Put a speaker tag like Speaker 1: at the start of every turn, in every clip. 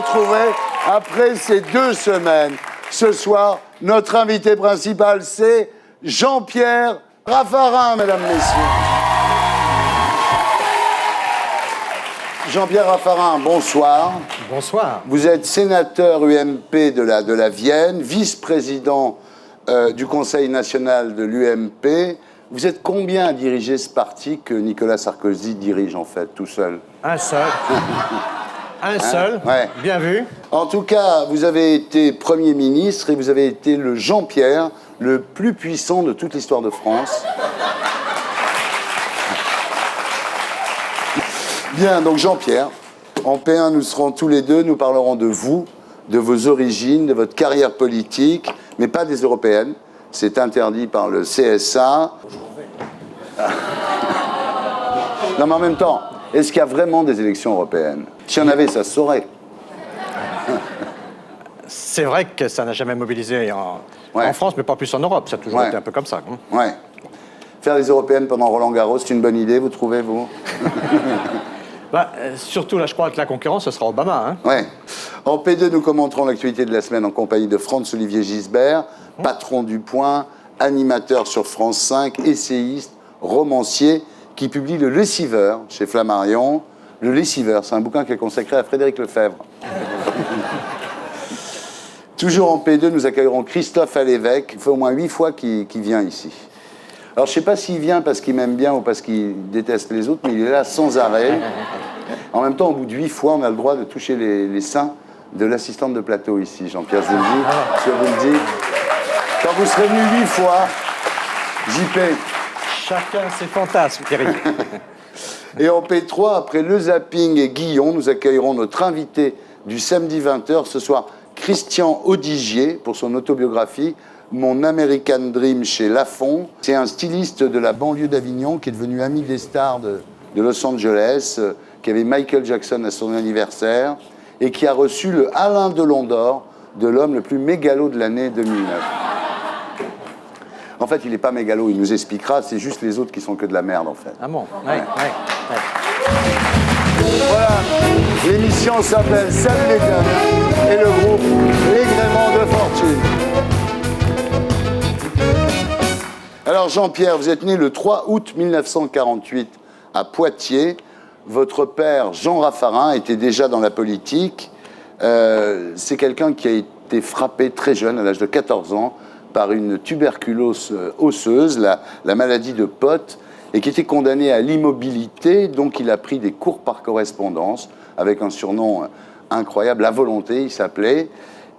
Speaker 1: retrouver après ces 2 semaines. Ce soir, notre invité principal, c'est Jean-Pierre Raffarin, mesdames, messieurs. Jean-Pierre Raffarin, bonsoir.
Speaker 2: Bonsoir.
Speaker 1: Vous êtes sénateur UMP de la Vienne, vice-président du Conseil national de l'UMP. Vous êtes combien à diriger ce parti que Nicolas Sarkozy dirige, en fait, tout seul?
Speaker 2: Un seul. Un seul.
Speaker 1: Ouais.
Speaker 2: Bien vu.
Speaker 1: En tout cas, vous avez été Premier ministre et vous avez été le Jean-Pierre le plus puissant de toute l'histoire de France. Bien, donc Jean-Pierre, en P1, nous serons tous les deux, nous parlerons de vous, de vos origines, de votre carrière politique, mais pas des européennes. C'est interdit par le CSA. Non, mais en même temps, est-ce qu'il y a vraiment des élections européennes? S'il y en avait, ça se saurait.
Speaker 2: C'est vrai que ça n'a jamais mobilisé en France, mais pas plus en Europe. Ça a toujours été un peu comme ça.
Speaker 1: Ouais. Faire les européennes pendant Roland-Garros, c'est une bonne idée, vous trouvez, vous?
Speaker 2: Surtout, là, je crois que la concurrence, ce sera Obama. Hein.
Speaker 1: Ouais. En P2, nous commenterons l'actualité de la semaine en compagnie de Franz-Olivier Gisbert, patron du Point, animateur sur France 5, essayiste, romancier, qui publie Le Lessiveur chez Flammarion. Le Lessiveur, c'est un bouquin qui est consacré à Frédéric Lefebvre. Toujours en P2, nous accueillerons Christophe Alévèque. Il fait au moins 8 fois qu'il vient ici. Alors, je ne sais pas s'il vient parce qu'il m'aime bien ou parce qu'il déteste les autres, mais il est là sans arrêt. En même temps, au bout de 8 fois, on a le droit de toucher les seins de l'assistante de plateau ici, Jean-Pierre Zildi. Je vous le dis. Quand vous serez venu 8 fois, JP.
Speaker 2: Chacun ses fantasmes, Thierry.
Speaker 1: Et en P3, après Le Zapping et Guillon, nous accueillerons notre invité du samedi 20h ce soir, Christian Audigier, pour son autobiographie Mon American Dream chez Lafon. C'est un styliste de la banlieue d'Avignon qui est devenu ami des stars de Los Angeles, qui avait Michael Jackson à son anniversaire et qui a reçu le Alain Delon d'Or de l'homme le plus mégalo de l'année 2009. En fait, il n'est pas mégalo, il nous expliquera, c'est juste les autres qui sont que de la merde, en fait.
Speaker 2: Ah bon?
Speaker 1: Ouais. Voilà, l'émission s'appelle Salut les gamins et le groupe Les Gréments de Fortune. Alors Jean-Pierre, vous êtes né le 3 août 1948 à Poitiers. Votre père, Jean Raffarin, était déjà dans la politique. C'est quelqu'un qui a été frappé très jeune, à l'âge de 14 ans, par une tuberculose osseuse, la maladie de Pott, et qui était condamné à l'immobilité, donc il a pris des cours par correspondance, avec un surnom incroyable, La Volonté, il s'appelait,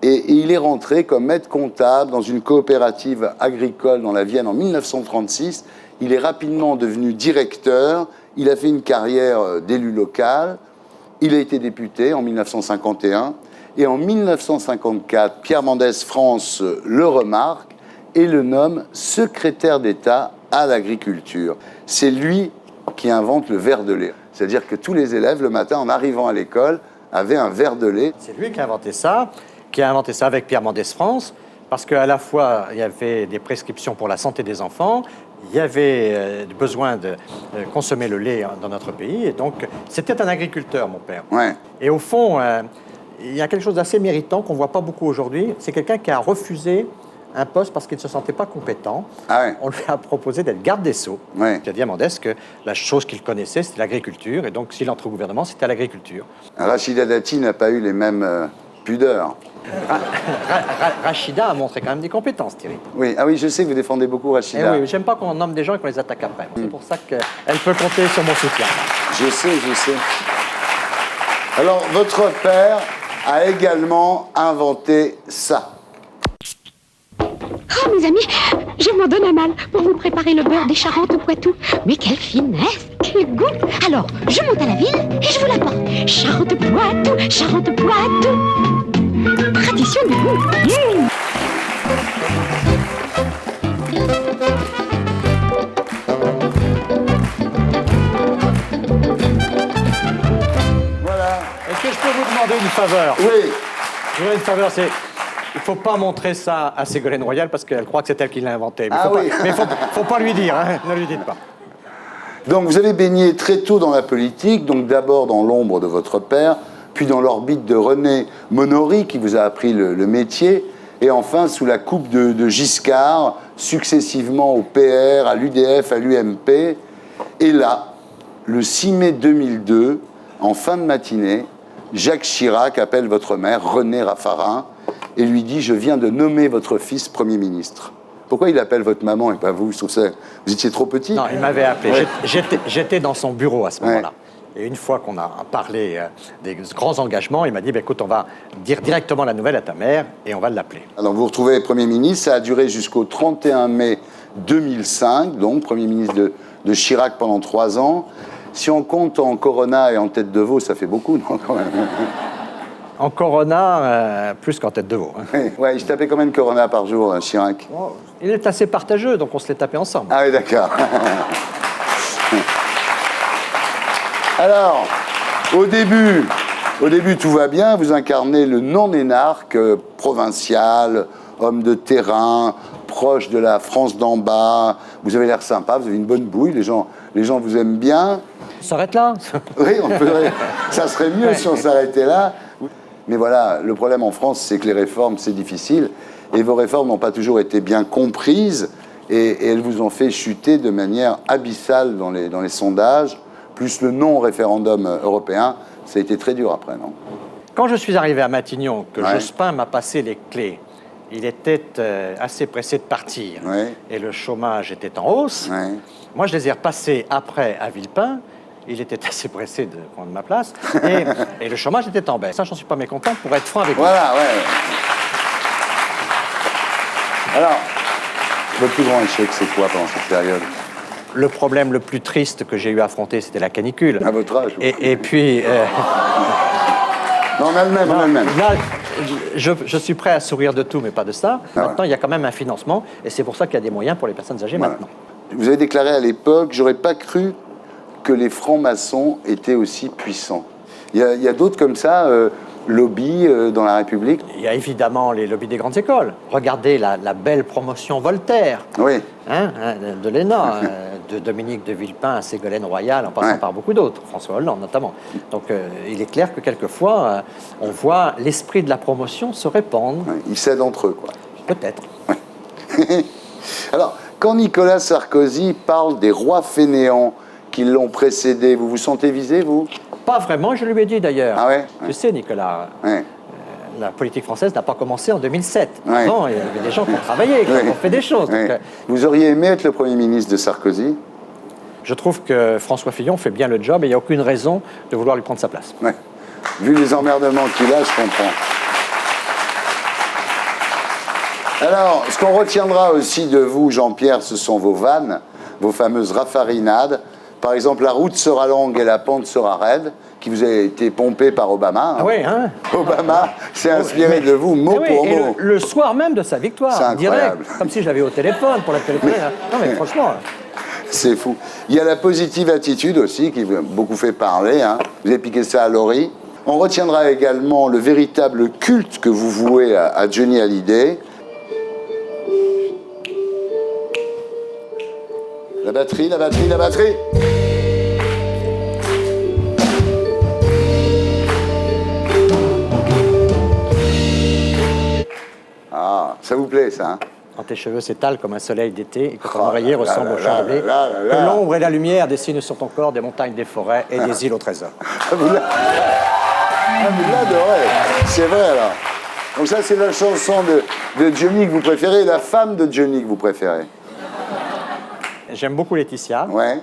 Speaker 1: et il est rentré comme maître comptable dans une coopérative agricole dans la Vienne en 1936. Il est rapidement devenu directeur, il a fait une carrière d'élu local, il a été député en 1951, et en 1954, Pierre Mendès France le remarque et le nomme secrétaire d'État à l'agriculture. C'est lui qui invente le verre de lait. C'est-à-dire que tous les élèves, le matin, en arrivant à l'école, avaient un verre de lait.
Speaker 2: C'est lui qui a inventé ça avec Pierre Mendès France, parce qu'à la fois, il y avait des prescriptions pour la santé des enfants, il y avait besoin de consommer le lait dans notre pays, et donc c'était un agriculteur, mon père.
Speaker 1: Ouais.
Speaker 2: Et au fond, il y a quelque chose d'assez méritant qu'on ne voit pas beaucoup aujourd'hui, c'est quelqu'un qui a refusé un poste parce qu'il ne se sentait pas compétent.
Speaker 1: Ah ouais.
Speaker 2: On lui a proposé d'être garde des Sceaux.
Speaker 1: Ouais.
Speaker 2: Il a dit à Mendès que la chose qu'il connaissait, c'était l'agriculture, et donc s'il entre au gouvernement, c'était à l'agriculture.
Speaker 1: Rachida Dati n'a pas eu les mêmes pudeurs.
Speaker 2: Rachida a montré quand même des compétences, Thierry.
Speaker 1: Oui, ah oui, je sais que vous défendez beaucoup Rachida.
Speaker 2: Eh oui, j'aime pas qu'on nomme des gens et qu'on les attaque après. C'est pour ça qu'elle peut compter sur mon soutien.
Speaker 1: Je sais. Alors, votre père a également inventé ça.
Speaker 3: Oh, mes amis, je m'en donne un mal pour vous préparer le beurre des Charentes-Poitou. Mais quelle finesse, quel goût! Alors, je monte à la ville et je vous l'apporte. Charentes-Poitou, Charentes-Poitou. Tradition de goût.
Speaker 1: Voilà.
Speaker 2: Est-ce que je peux vous demander une faveur?
Speaker 1: Oui.
Speaker 2: Je voudrais une faveur, c'est... Il ne faut pas montrer ça à Ségolène Royal parce qu'elle croit que c'est elle qui l'a inventé. Mais faut pas lui dire, hein. Ne lui dites pas.
Speaker 1: Donc vous avez baigné très tôt dans la politique, donc d'abord dans l'ombre de votre père, puis dans l'orbite de René Monory, qui vous a appris le métier, et enfin sous la coupe de Giscard, successivement au PR, à l'UDF, à l'UMP. Et là, le 6 mai 2002, en fin de matinée, Jacques Chirac appelle votre mère, Renée Raffarin, et lui dit « Je viens de nommer votre fils Premier ministre ». Pourquoi il appelle votre maman et pas vous? Je trouve ça... Vous étiez trop petit?
Speaker 2: Non, il m'avait appelé.
Speaker 1: Ouais.
Speaker 2: J'étais dans son bureau à ce moment-là.
Speaker 1: Ouais.
Speaker 2: Et une fois qu'on a parlé des grands engagements, il m'a dit bah, écoute, on va dire directement la nouvelle à ta mère et on va l'appeler.
Speaker 1: Alors vous vous retrouvez Premier ministre, ça a duré jusqu'au 31 mai 2005, donc Premier ministre de Chirac pendant 3 ans. Si on compte en Corona et en tête de veau, ça fait beaucoup, non, quand même?
Speaker 2: En Corona, plus qu'en tête de veau. Hein.
Speaker 1: Ouais, je tapais combien de Corona par jour, Chirac?
Speaker 2: Bon, il est assez partageux, donc on se les tapait ensemble.
Speaker 1: Ah oui, d'accord. Alors, au début, tout va bien. Vous incarnez le non-énarque provincial, homme de terrain, proche de la France d'en bas. Vous avez l'air sympa, vous avez une bonne bouille, les gens vous aiment bien.
Speaker 2: On s'arrête là.
Speaker 1: Oui, ça serait mieux si on s'arrêtait là. Mais voilà, le problème en France, c'est que les réformes, c'est difficile. Et vos réformes n'ont pas toujours été bien comprises. Et elles vous ont fait chuter de manière abyssale dans les sondages. Plus le non-référendum européen, ça a été très dur après, non?
Speaker 2: Quand je suis arrivé à Matignon, que
Speaker 1: Ouais.
Speaker 2: Jospin m'a passé les clés, il était assez pressé de partir.
Speaker 1: Ouais.
Speaker 2: Et le chômage était en hausse.
Speaker 1: Ouais.
Speaker 2: Moi, je les ai repassés après à Villepin. Il était assez pressé de prendre ma place. Et le chômage était en baisse. Ça, j'en suis pas mécontent, pour être franc avec vous.
Speaker 1: Voilà, ouais. Alors, votre plus grand échec, c'est quoi pendant cette période?
Speaker 2: Le problème le plus triste que j'ai eu à affronter, c'était la canicule.
Speaker 1: À votre âge?
Speaker 2: Et puis...
Speaker 1: Non, en Allemagne, en Allemagne.
Speaker 2: Là, je suis prêt à sourire de tout, mais pas de ça.
Speaker 1: Ah ouais.
Speaker 2: Maintenant, il y a quand même un financement, et c'est pour ça qu'il y a des moyens pour les personnes âgées
Speaker 1: Voilà.
Speaker 2: maintenant.
Speaker 1: Vous avez déclaré à l'époque, j'aurais pas cru que les francs-maçons étaient aussi puissants. Il y a d'autres comme ça, lobby dans la République?
Speaker 2: Il y a évidemment les lobbies des grandes écoles. Regardez la belle promotion Voltaire,
Speaker 1: Oui.
Speaker 2: de l'ENA, de Dominique de Villepin à Ségolène Royal, en passant
Speaker 1: Ouais.
Speaker 2: par beaucoup d'autres, François Hollande notamment. Donc il est clair que quelquefois, on voit l'esprit de la promotion se répandre.
Speaker 1: Ouais, ils cèdent entre eux, quoi.
Speaker 2: Peut-être.
Speaker 1: Alors, quand Nicolas Sarkozy parle des rois fainéants qui l'ont précédé, vous vous sentez visé, vous?
Speaker 2: Pas vraiment, je lui ai dit d'ailleurs.
Speaker 1: Ah ouais?
Speaker 2: Tu sais, Nicolas,
Speaker 1: Ouais.
Speaker 2: la politique française n'a pas commencé en 2007.
Speaker 1: Ouais.
Speaker 2: Avant, il y avait des gens qui ont travaillé, qui
Speaker 1: Ouais.
Speaker 2: ont fait des choses.
Speaker 1: Ouais.
Speaker 2: Donc,
Speaker 1: Vous auriez aimé être le Premier ministre de Sarkozy?
Speaker 2: je trouve que François Fillon fait bien le job et il n'y a aucune raison de vouloir lui prendre sa place.
Speaker 1: Ouais. Vu les emmerdements qu'il a, je comprends. Alors, ce qu'on retiendra aussi de vous, Jean-Pierre, ce sont vos vannes, vos fameuses raffarinades. Par exemple, la route sera longue et la pente sera raide, qui vous a été pompée par Obama.
Speaker 2: Ah oui, hein?
Speaker 1: Obama s'est inspiré de vous, mot
Speaker 2: Eh oui,
Speaker 1: pour
Speaker 2: et
Speaker 1: mot.
Speaker 2: le soir même de sa victoire,
Speaker 1: C'est incroyable.
Speaker 2: direct, comme si je l'avais au téléphone pour la téléphoner. Non mais franchement,
Speaker 1: C'est fou. Il y a la positive attitude aussi, qui a beaucoup fait parler. Hein. Vous avez piqué ça à Laurie. On retiendra également le véritable culte que vous vouez à Johnny Hallyday. La batterie, la batterie, la batterie. Ah, ça vous plaît, ça, hein?
Speaker 2: quand tes cheveux s'étalent comme un soleil d'été et que ton
Speaker 1: Oh
Speaker 2: oreiller
Speaker 1: là
Speaker 2: ressemble
Speaker 1: là
Speaker 2: au
Speaker 1: là
Speaker 2: champ de blé,
Speaker 1: là là là.
Speaker 2: que l'ombre et la lumière dessinent sur ton corps des montagnes, des forêts et des îles au trésor.
Speaker 1: Vous l'adorez. C'est vrai, alors. Donc ça, c'est la chanson de Johnny que vous préférez, la femme de Johnny que vous préférez.
Speaker 2: J'aime beaucoup Laetitia
Speaker 1: Ouais.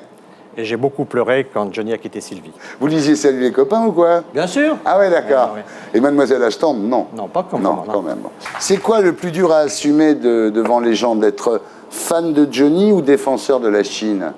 Speaker 2: et j'ai beaucoup pleuré quand Johnny a quitté Sylvie.
Speaker 1: Vous lisiez Salut les copains ou quoi?
Speaker 2: Bien sûr.
Speaker 1: Ah ouais, d'accord.
Speaker 2: Ouais.
Speaker 1: Et Mademoiselle Ashton, non.
Speaker 2: Non, pas comme
Speaker 1: Non,
Speaker 2: ça, non.
Speaker 1: quand même. C'est quoi le plus dur à assumer devant les gens, d'être fan de Johnny ou défenseur de la Chine?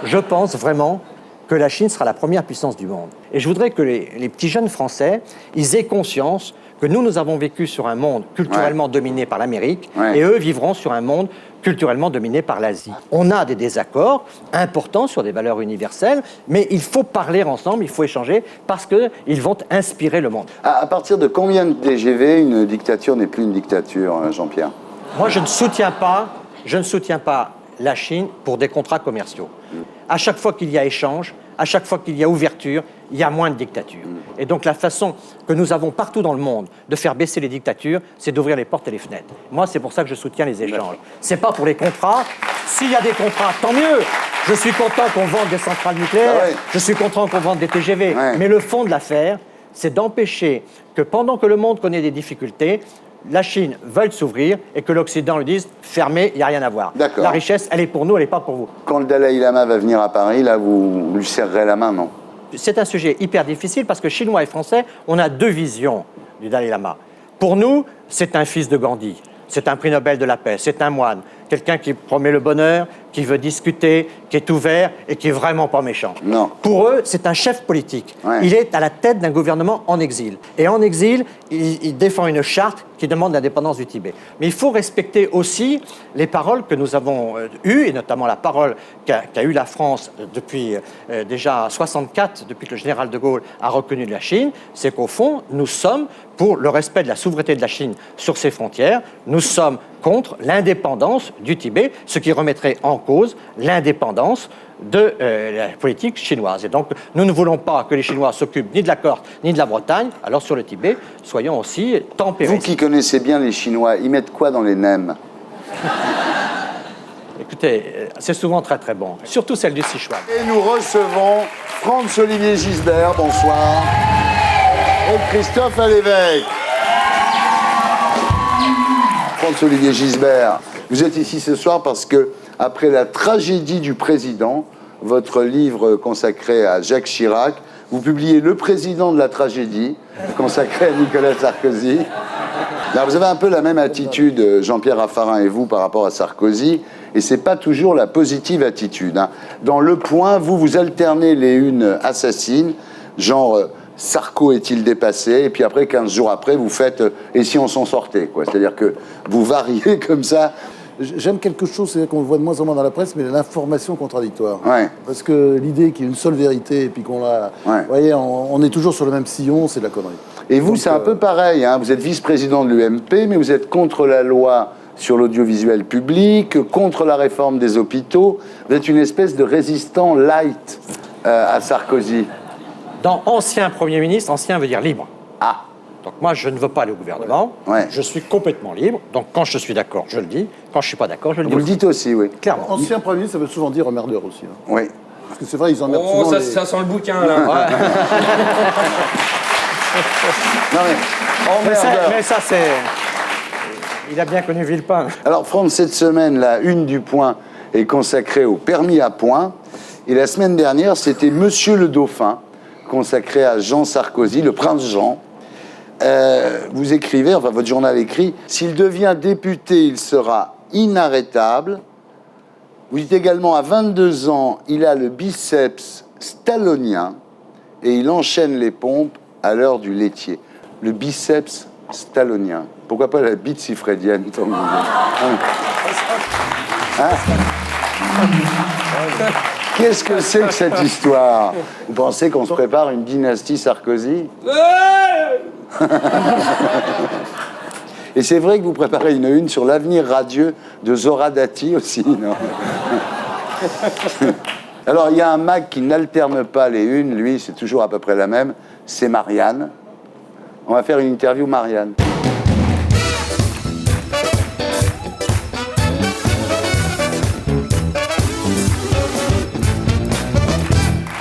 Speaker 2: Je pense vraiment que la Chine sera la première puissance du monde. Et je voudrais que les petits jeunes Français, ils aient conscience que nous avons vécu sur un monde culturellement dominé par l'Amérique,
Speaker 1: Ouais.
Speaker 2: et eux vivront sur un monde culturellement dominé par l'Asie. On a des désaccords importants sur des valeurs universelles, mais il faut parler ensemble, il faut échanger, parce qu'ils vont inspirer le monde.
Speaker 1: À partir de combien de TGV une dictature n'est plus une dictature, Jean-Pierre?
Speaker 2: Moi, je ne soutiens pas la Chine pour des contrats commerciaux. À chaque fois qu'il y a échange, à chaque fois qu'il y a ouverture, il y a moins de dictature. Et donc la façon que nous avons partout dans le monde de faire baisser les dictatures, c'est d'ouvrir les portes et les fenêtres. Moi, c'est pour ça que je soutiens les échanges. C'est pas pour les contrats. S'il y a des contrats, tant mieux. Je suis content qu'on vende des centrales nucléaires, je suis content qu'on vende des TGV. Mais le fond de l'affaire, c'est d'empêcher que pendant que le monde connaît des difficultés, la Chine veuille s'ouvrir et que l'Occident lui dise « fermez, il n'y a rien à voir ». La richesse, elle est pour nous, elle n'est pas pour vous.
Speaker 1: Quand le Dalai Lama va venir à Paris, là, vous lui serrerez la main, non?
Speaker 2: C'est un sujet hyper difficile parce que Chinois et Français, on a deux visions du Dalai Lama. Pour nous, c'est un fils de Gandhi, c'est un prix Nobel de la paix, c'est un moine, quelqu'un qui promet le bonheur, qui veut discuter, qui est ouvert et qui est vraiment pas méchant.
Speaker 1: Non.
Speaker 2: Pour eux, c'est un chef politique. Il est à la tête d'un gouvernement en exil. Et en exil, il défend une charte qui demande l'indépendance du Tibet. Mais il faut respecter aussi les paroles que nous avons eues, et notamment la parole qu'a eue la France depuis déjà 64, depuis que le général de Gaulle a reconnu la Chine, c'est qu'au fond, nous sommes pour le respect de la souveraineté de la Chine sur ses frontières, nous sommes contre l'indépendance du Tibet, ce qui remettrait en cause l'indépendance de la politique chinoise. Et donc, nous ne voulons pas que les Chinois s'occupent ni de la Corse ni de la Bretagne. Alors, sur le Tibet, soyons aussi tempérés.
Speaker 1: Vous qui connaissez bien les Chinois, ils mettent quoi dans les nems?
Speaker 2: Écoutez, c'est souvent très très bon, surtout celle du Sichuan.
Speaker 1: Et nous recevons Franz-Olivier Gisbert, bonsoir, et Christophe Alévêque. Franz-Olivier Gisbert, vous êtes ici ce soir parce que, après la tragédie du président, votre livre consacré à Jacques Chirac, vous publiez Le président de la tragédie, consacré à Nicolas Sarkozy. Alors, vous avez un peu la même attitude, Jean-Pierre Raffarin et vous, par rapport à Sarkozy, et c'est pas toujours la positive attitude. Hein. Dans Le Point, vous alternez les unes assassines, genre Sarko est-il dépassé, et puis après, 15 jours après, vous faites et si on s'en sortait, quoi. C'est-à-dire que vous variez comme ça.
Speaker 4: J'aime quelque chose, c'est qu'on le voit de moins en moins dans la presse, mais l'information contradictoire.
Speaker 1: Ouais.
Speaker 4: Parce que l'idée qu'il y ait une seule vérité, et puis qu'on la...
Speaker 1: Ouais.
Speaker 4: Vous voyez, on est toujours sur le même sillon, c'est de la connerie.
Speaker 1: Et vous, c'est un peu pareil, hein. Vous êtes vice-président de l'UMP, mais vous êtes contre la loi sur l'audiovisuel public, contre la réforme des hôpitaux. Vous êtes une espèce de résistant light à Sarkozy.
Speaker 2: Dans ancien Premier ministre, ancien veut dire libre.
Speaker 1: Ah.
Speaker 2: Donc moi, je ne veux pas aller au gouvernement.
Speaker 1: Ouais.
Speaker 2: Je suis complètement libre. Donc quand je suis d'accord, je le dis. Quand je ne suis pas d'accord, je le dis.
Speaker 1: Vous le dites aussi, oui.
Speaker 2: Clairement.
Speaker 4: Ancien Premier ministre, ça veut souvent dire emmerdeur aussi. Hein.
Speaker 1: Oui.
Speaker 4: Parce que c'est vrai, ils emmerdent
Speaker 5: Oh,
Speaker 4: souvent
Speaker 5: ça sent le bouquin, là.
Speaker 1: Non mais...
Speaker 2: Mais ça, c'est... Il a bien connu Villepin.
Speaker 1: Alors, Franck, cette semaine, la une du Point est consacrée au permis à points. Et la semaine dernière, c'était Monsieur le Dauphin, consacré à Jean Sarkozy, le prince Jean. Vous écrivez, enfin votre journal écrit, s'il devient député, il sera inarrêtable. Vous dites également, à 22 ans, il a le biceps stallonien et il enchaîne les pompes à l'heure du laitier. Le biceps stallonien. Pourquoi pas la bite sifrédienne, tant que vous êtes. Qu'est-ce que c'est que cette histoire? Vous pensez qu'on se prépare une dynastie Sarkozy? Et c'est vrai que vous préparez une sur l'avenir radieux de Zora Dati aussi, non? Alors, il y a un mag qui n'alterne pas les unes, lui, c'est toujours à peu près la même, c'est Marianne. On va faire une interview Marianne.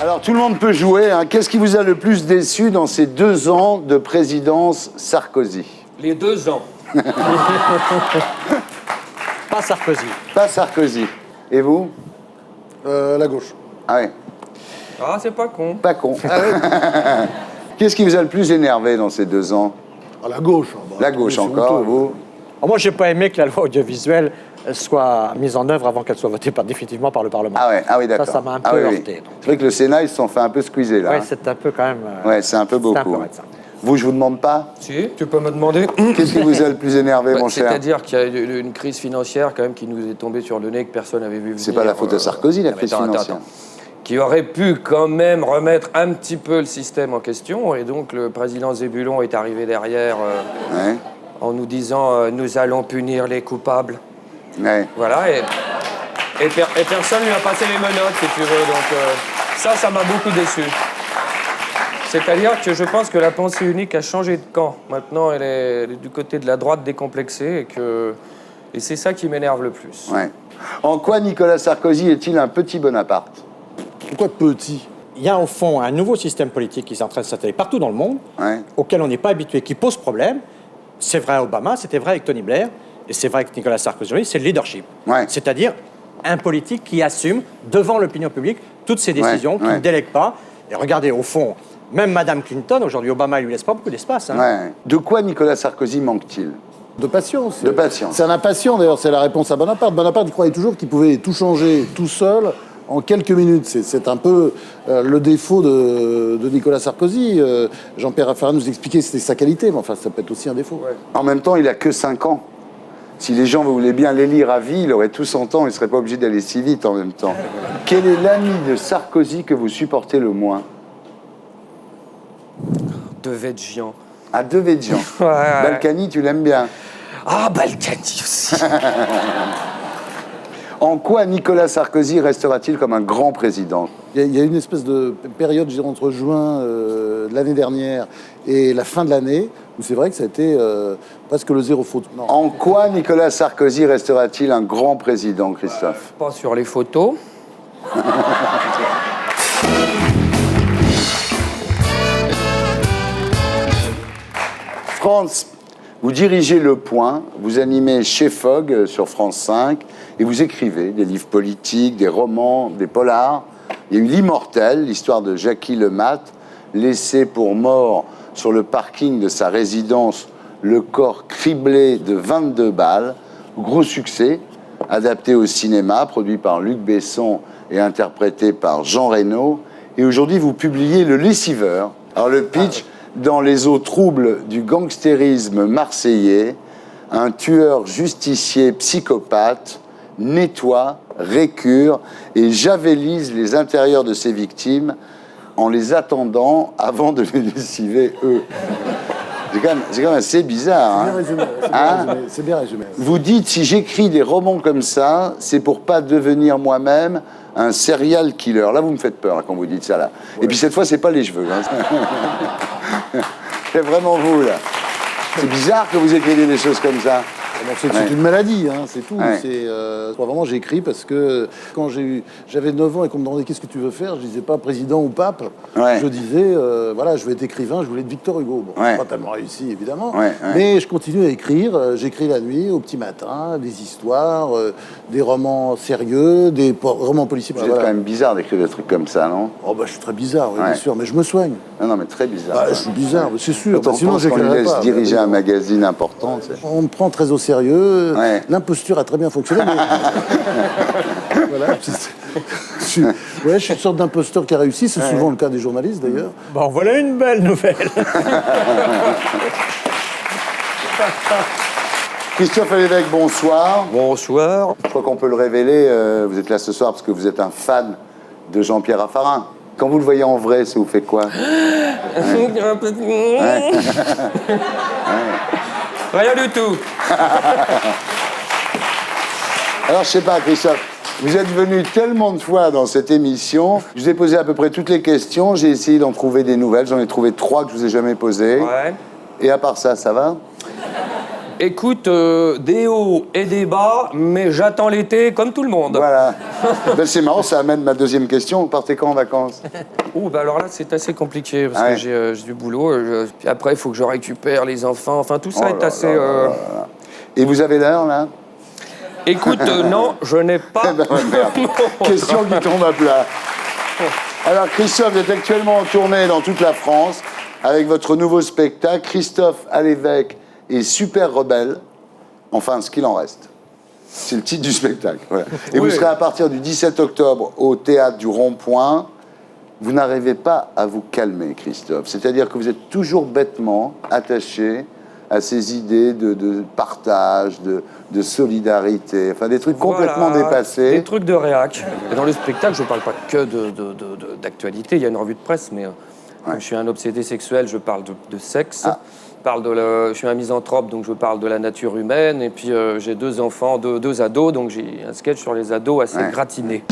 Speaker 1: Alors, tout le monde peut jouer. Hein. Qu'est-ce qui vous a le plus déçu dans ces 2 ans de présidence Sarkozy?
Speaker 5: Les 2 ans.
Speaker 2: Pas Sarkozy.
Speaker 1: Pas Sarkozy. Et vous?
Speaker 4: la gauche.
Speaker 1: Ah oui.
Speaker 5: Ah, c'est pas con.
Speaker 1: Pas con. Ah oui. Qu'est-ce qui vous a le plus énervé dans ces 2 ans?
Speaker 4: Ah, la gauche. Bah,
Speaker 1: La gauche
Speaker 4: c'est
Speaker 1: encore,
Speaker 4: honteux.
Speaker 1: vous?
Speaker 2: Alors moi, je n'ai pas aimé que la loi audiovisuelle soit mise en œuvre avant qu'elle soit votée définitivement par le Parlement.
Speaker 1: Ah oui, d'accord.
Speaker 2: Ça m'a un peu
Speaker 1: oui,
Speaker 2: heurté.
Speaker 1: Oui. C'est vrai que le Sénat, ils se sont fait un peu squeezer, là.
Speaker 2: Oui,
Speaker 1: hein.
Speaker 2: c'est un peu quand même...
Speaker 1: Ouais, c'est un peu beaucoup.
Speaker 2: un peu vrai, ça.
Speaker 1: Vous, je vous demande pas?
Speaker 5: Si, tu peux me demander.
Speaker 1: Qu'est-ce qui vous a le plus énervé, mon cher?
Speaker 5: C'est-à-dire qu'il y a une crise financière quand même qui nous est tombée sur le nez, que personne n'avait vu venir.
Speaker 1: C'est pas la faute de Sarkozy, la crise financière.
Speaker 5: Qui aurait pu quand même remettre un petit peu le système en question. Et donc le président Zébulon est arrivé derrière
Speaker 1: Ouais.
Speaker 5: en nous disant nous allons punir les coupables.
Speaker 1: Ouais.
Speaker 5: Voilà, et personne lui a passé les menottes, si tu veux. Donc Ça m'a beaucoup déçu. C'est-à-dire que je pense que la pensée unique a changé de camp. Maintenant, elle est du côté de la droite décomplexée et c'est ça qui m'énerve le plus.
Speaker 1: Ouais. En quoi Nicolas Sarkozy est-il un petit Bonaparte?
Speaker 4: Pourquoi petit?
Speaker 2: Il y a au fond un nouveau système politique qui est en train de s'installer partout dans le monde,
Speaker 1: Ouais.
Speaker 2: auquel on n'est pas habitué, qui pose problème. C'est vrai à Obama, c'était vrai avec Tony Blair, et c'est vrai avec Nicolas Sarkozy, c'est le leadership.
Speaker 1: Ouais.
Speaker 2: C'est-à-dire un politique qui assume devant l'opinion publique toutes ses décisions, qui ne délègue pas. Et regardez, au fond, même Madame Clinton, aujourd'hui Obama ne lui laisse pas beaucoup d'espace. Hein.
Speaker 1: Ouais. De quoi Nicolas Sarkozy manque-t-il?
Speaker 4: De patience.
Speaker 1: De patience.
Speaker 4: C'est un impatient, d'ailleurs, c'est la réponse à Bonaparte. Bonaparte, il croyait toujours qu'il pouvait tout changer tout seul en quelques minutes. C'est un peu le défaut de Nicolas Sarkozy. Jean-Pierre Raffarin nous expliquait que c'était sa qualité, mais enfin, ça peut être aussi un défaut.
Speaker 5: Ouais.
Speaker 1: En même temps, il a que 5 ans. Si les gens voulaient bien l'élire à vie, il aurait tout son temps, il ne serait pas obligé d'aller si vite en même temps. Quel est l'ami de Sarkozy que vous supportez le moins?
Speaker 5: Devedjian.
Speaker 1: À Devedjian.
Speaker 5: Ouais.
Speaker 1: Balkany, tu l'aimes bien.
Speaker 5: Ah, Balkany aussi.
Speaker 1: En quoi Nicolas Sarkozy restera-t-il comme un grand président?
Speaker 4: Il y a une espèce de période, je dirais, entre juin de l'année dernière et la fin de l'année, où c'est vrai que ça a été presque le zéro faute. Non.
Speaker 1: En quoi Nicolas Sarkozy restera-t-il un grand président, Christophe?
Speaker 5: Pas sur les photos.
Speaker 1: France, vous dirigez Le Point, vous animez Chez Fogg sur France 5 et vous écrivez des livres politiques, des romans, des polars. Il y a eu L'Immortel, l'histoire de Jackie Lemat, laissé pour mort sur le parking de sa résidence, le corps criblé de 22 balles. Gros succès, adapté au cinéma, produit par Luc Besson et interprété par Jean Reno. Et aujourd'hui, vous publiez Le Lessiveur. Alors le pitch, dans les eaux troubles du gangstérisme marseillais, un tueur justicier psychopathe nettoie, récure et javélise les intérieurs de ses victimes en les attendant avant de les lessiver eux. C'est quand même assez bizarre.
Speaker 4: C'est bien
Speaker 1: Hein.
Speaker 4: résumé, c'est bien résumé.
Speaker 1: Vous dites, si j'écris des romans comme ça, c'est pour pas devenir moi-même un serial killer. Là, vous me faites peur là, quand vous dites ça. Là. Ouais. Et puis cette fois, c'est pas les cheveux. Hein. C'est vraiment vous, là. C'est bizarre que vous écriviez des choses comme ça.
Speaker 4: C'est une maladie, hein, c'est tout.
Speaker 1: Ouais.
Speaker 4: Vraiment, j'ai écrit parce que quand j'avais 9 ans et qu'on me demandait qu'est-ce que tu veux faire, je disais pas président ou pape.
Speaker 1: Ouais.
Speaker 4: Je disais, voilà, je veux être écrivain, je voulais être Victor Hugo. Bon,
Speaker 1: Ouais.
Speaker 4: pas tellement réussi, évidemment.
Speaker 1: Ouais.
Speaker 4: Mais je continue à écrire. J'écris la nuit, au petit matin, des histoires, des romans sérieux, des romans policiers.
Speaker 1: Vous êtes quand même bizarre d'écrire des trucs comme ça, non?
Speaker 4: Oh, bah, je suis très bizarre, oui, bien sûr, mais je me soigne.
Speaker 1: Non, mais très bizarre.
Speaker 4: Bah, je suis bizarre, c'est sûr.
Speaker 1: Quand on
Speaker 4: Sinon,
Speaker 1: pense qu'on lui
Speaker 4: j'écrirais
Speaker 1: laisse
Speaker 4: pas.
Speaker 1: diriger un magazine important, tu sais.
Speaker 4: On me prend très au sérieux.
Speaker 1: Ouais.
Speaker 4: L'imposture a très bien fonctionné. Mais... voilà. Je suis une sorte d'imposteur qui a réussi. C'est souvent le cas des journalistes, d'ailleurs.
Speaker 2: Bon, voilà une belle nouvelle.
Speaker 1: Christophe Lévesque, bonsoir.
Speaker 5: Bonsoir.
Speaker 1: Je crois qu'on peut le révéler. Vous êtes là ce soir parce que vous êtes un fan de Jean-Pierre Raffarin. Quand vous le voyez en vrai, ça vous fait quoi?
Speaker 5: Rien du tout.
Speaker 1: Alors, je sais pas, Christophe, vous êtes venu tellement de fois dans cette émission. Je vous ai posé à peu près toutes les questions. J'ai essayé d'en trouver des nouvelles. J'en ai trouvé 3 que je vous ai jamais posées.
Speaker 5: Ouais.
Speaker 1: Et à part ça, ça va?
Speaker 5: Écoute, des hauts et des bas, mais j'attends l'été comme tout le monde.
Speaker 1: Voilà. Ben, c'est marrant, ça amène ma deuxième question. Vous partez quand en vacances?
Speaker 5: Ouh, bah alors là, c'est assez compliqué parce que j'ai du boulot. Puis après, il faut que je récupère les enfants. Enfin, tout ça est assez...
Speaker 1: Et vous avez l'heure, là?
Speaker 5: Écoute, non, je n'ai pas...
Speaker 1: Eh ben, merde. Question qui tombe à plat. Alors, Christophe, vous êtes actuellement en tournée dans toute la France avec votre nouveau spectacle, Christophe Lévesque et Super Rebelle. Enfin, ce qu'il en reste. C'est le titre du spectacle. Voilà. Et vous serez à partir du 17 octobre au Théâtre du Rond-Point. Vous n'arrivez pas à vous calmer, Christophe. C'est-à-dire que vous êtes toujours bêtement attaché à ces idées de partage, de solidarité, enfin des trucs complètement dépassés.
Speaker 5: Des trucs de réac. Et dans le spectacle, je ne parle pas que d'actualité. Il y a une revue de presse, mais comme je suis un obsédé sexuel, je parle de sexe. Je suis un misanthrope, donc je parle de la nature humaine. Et puis j'ai 2 enfants, 2 ados, donc j'ai un sketch sur les ados assez gratiné.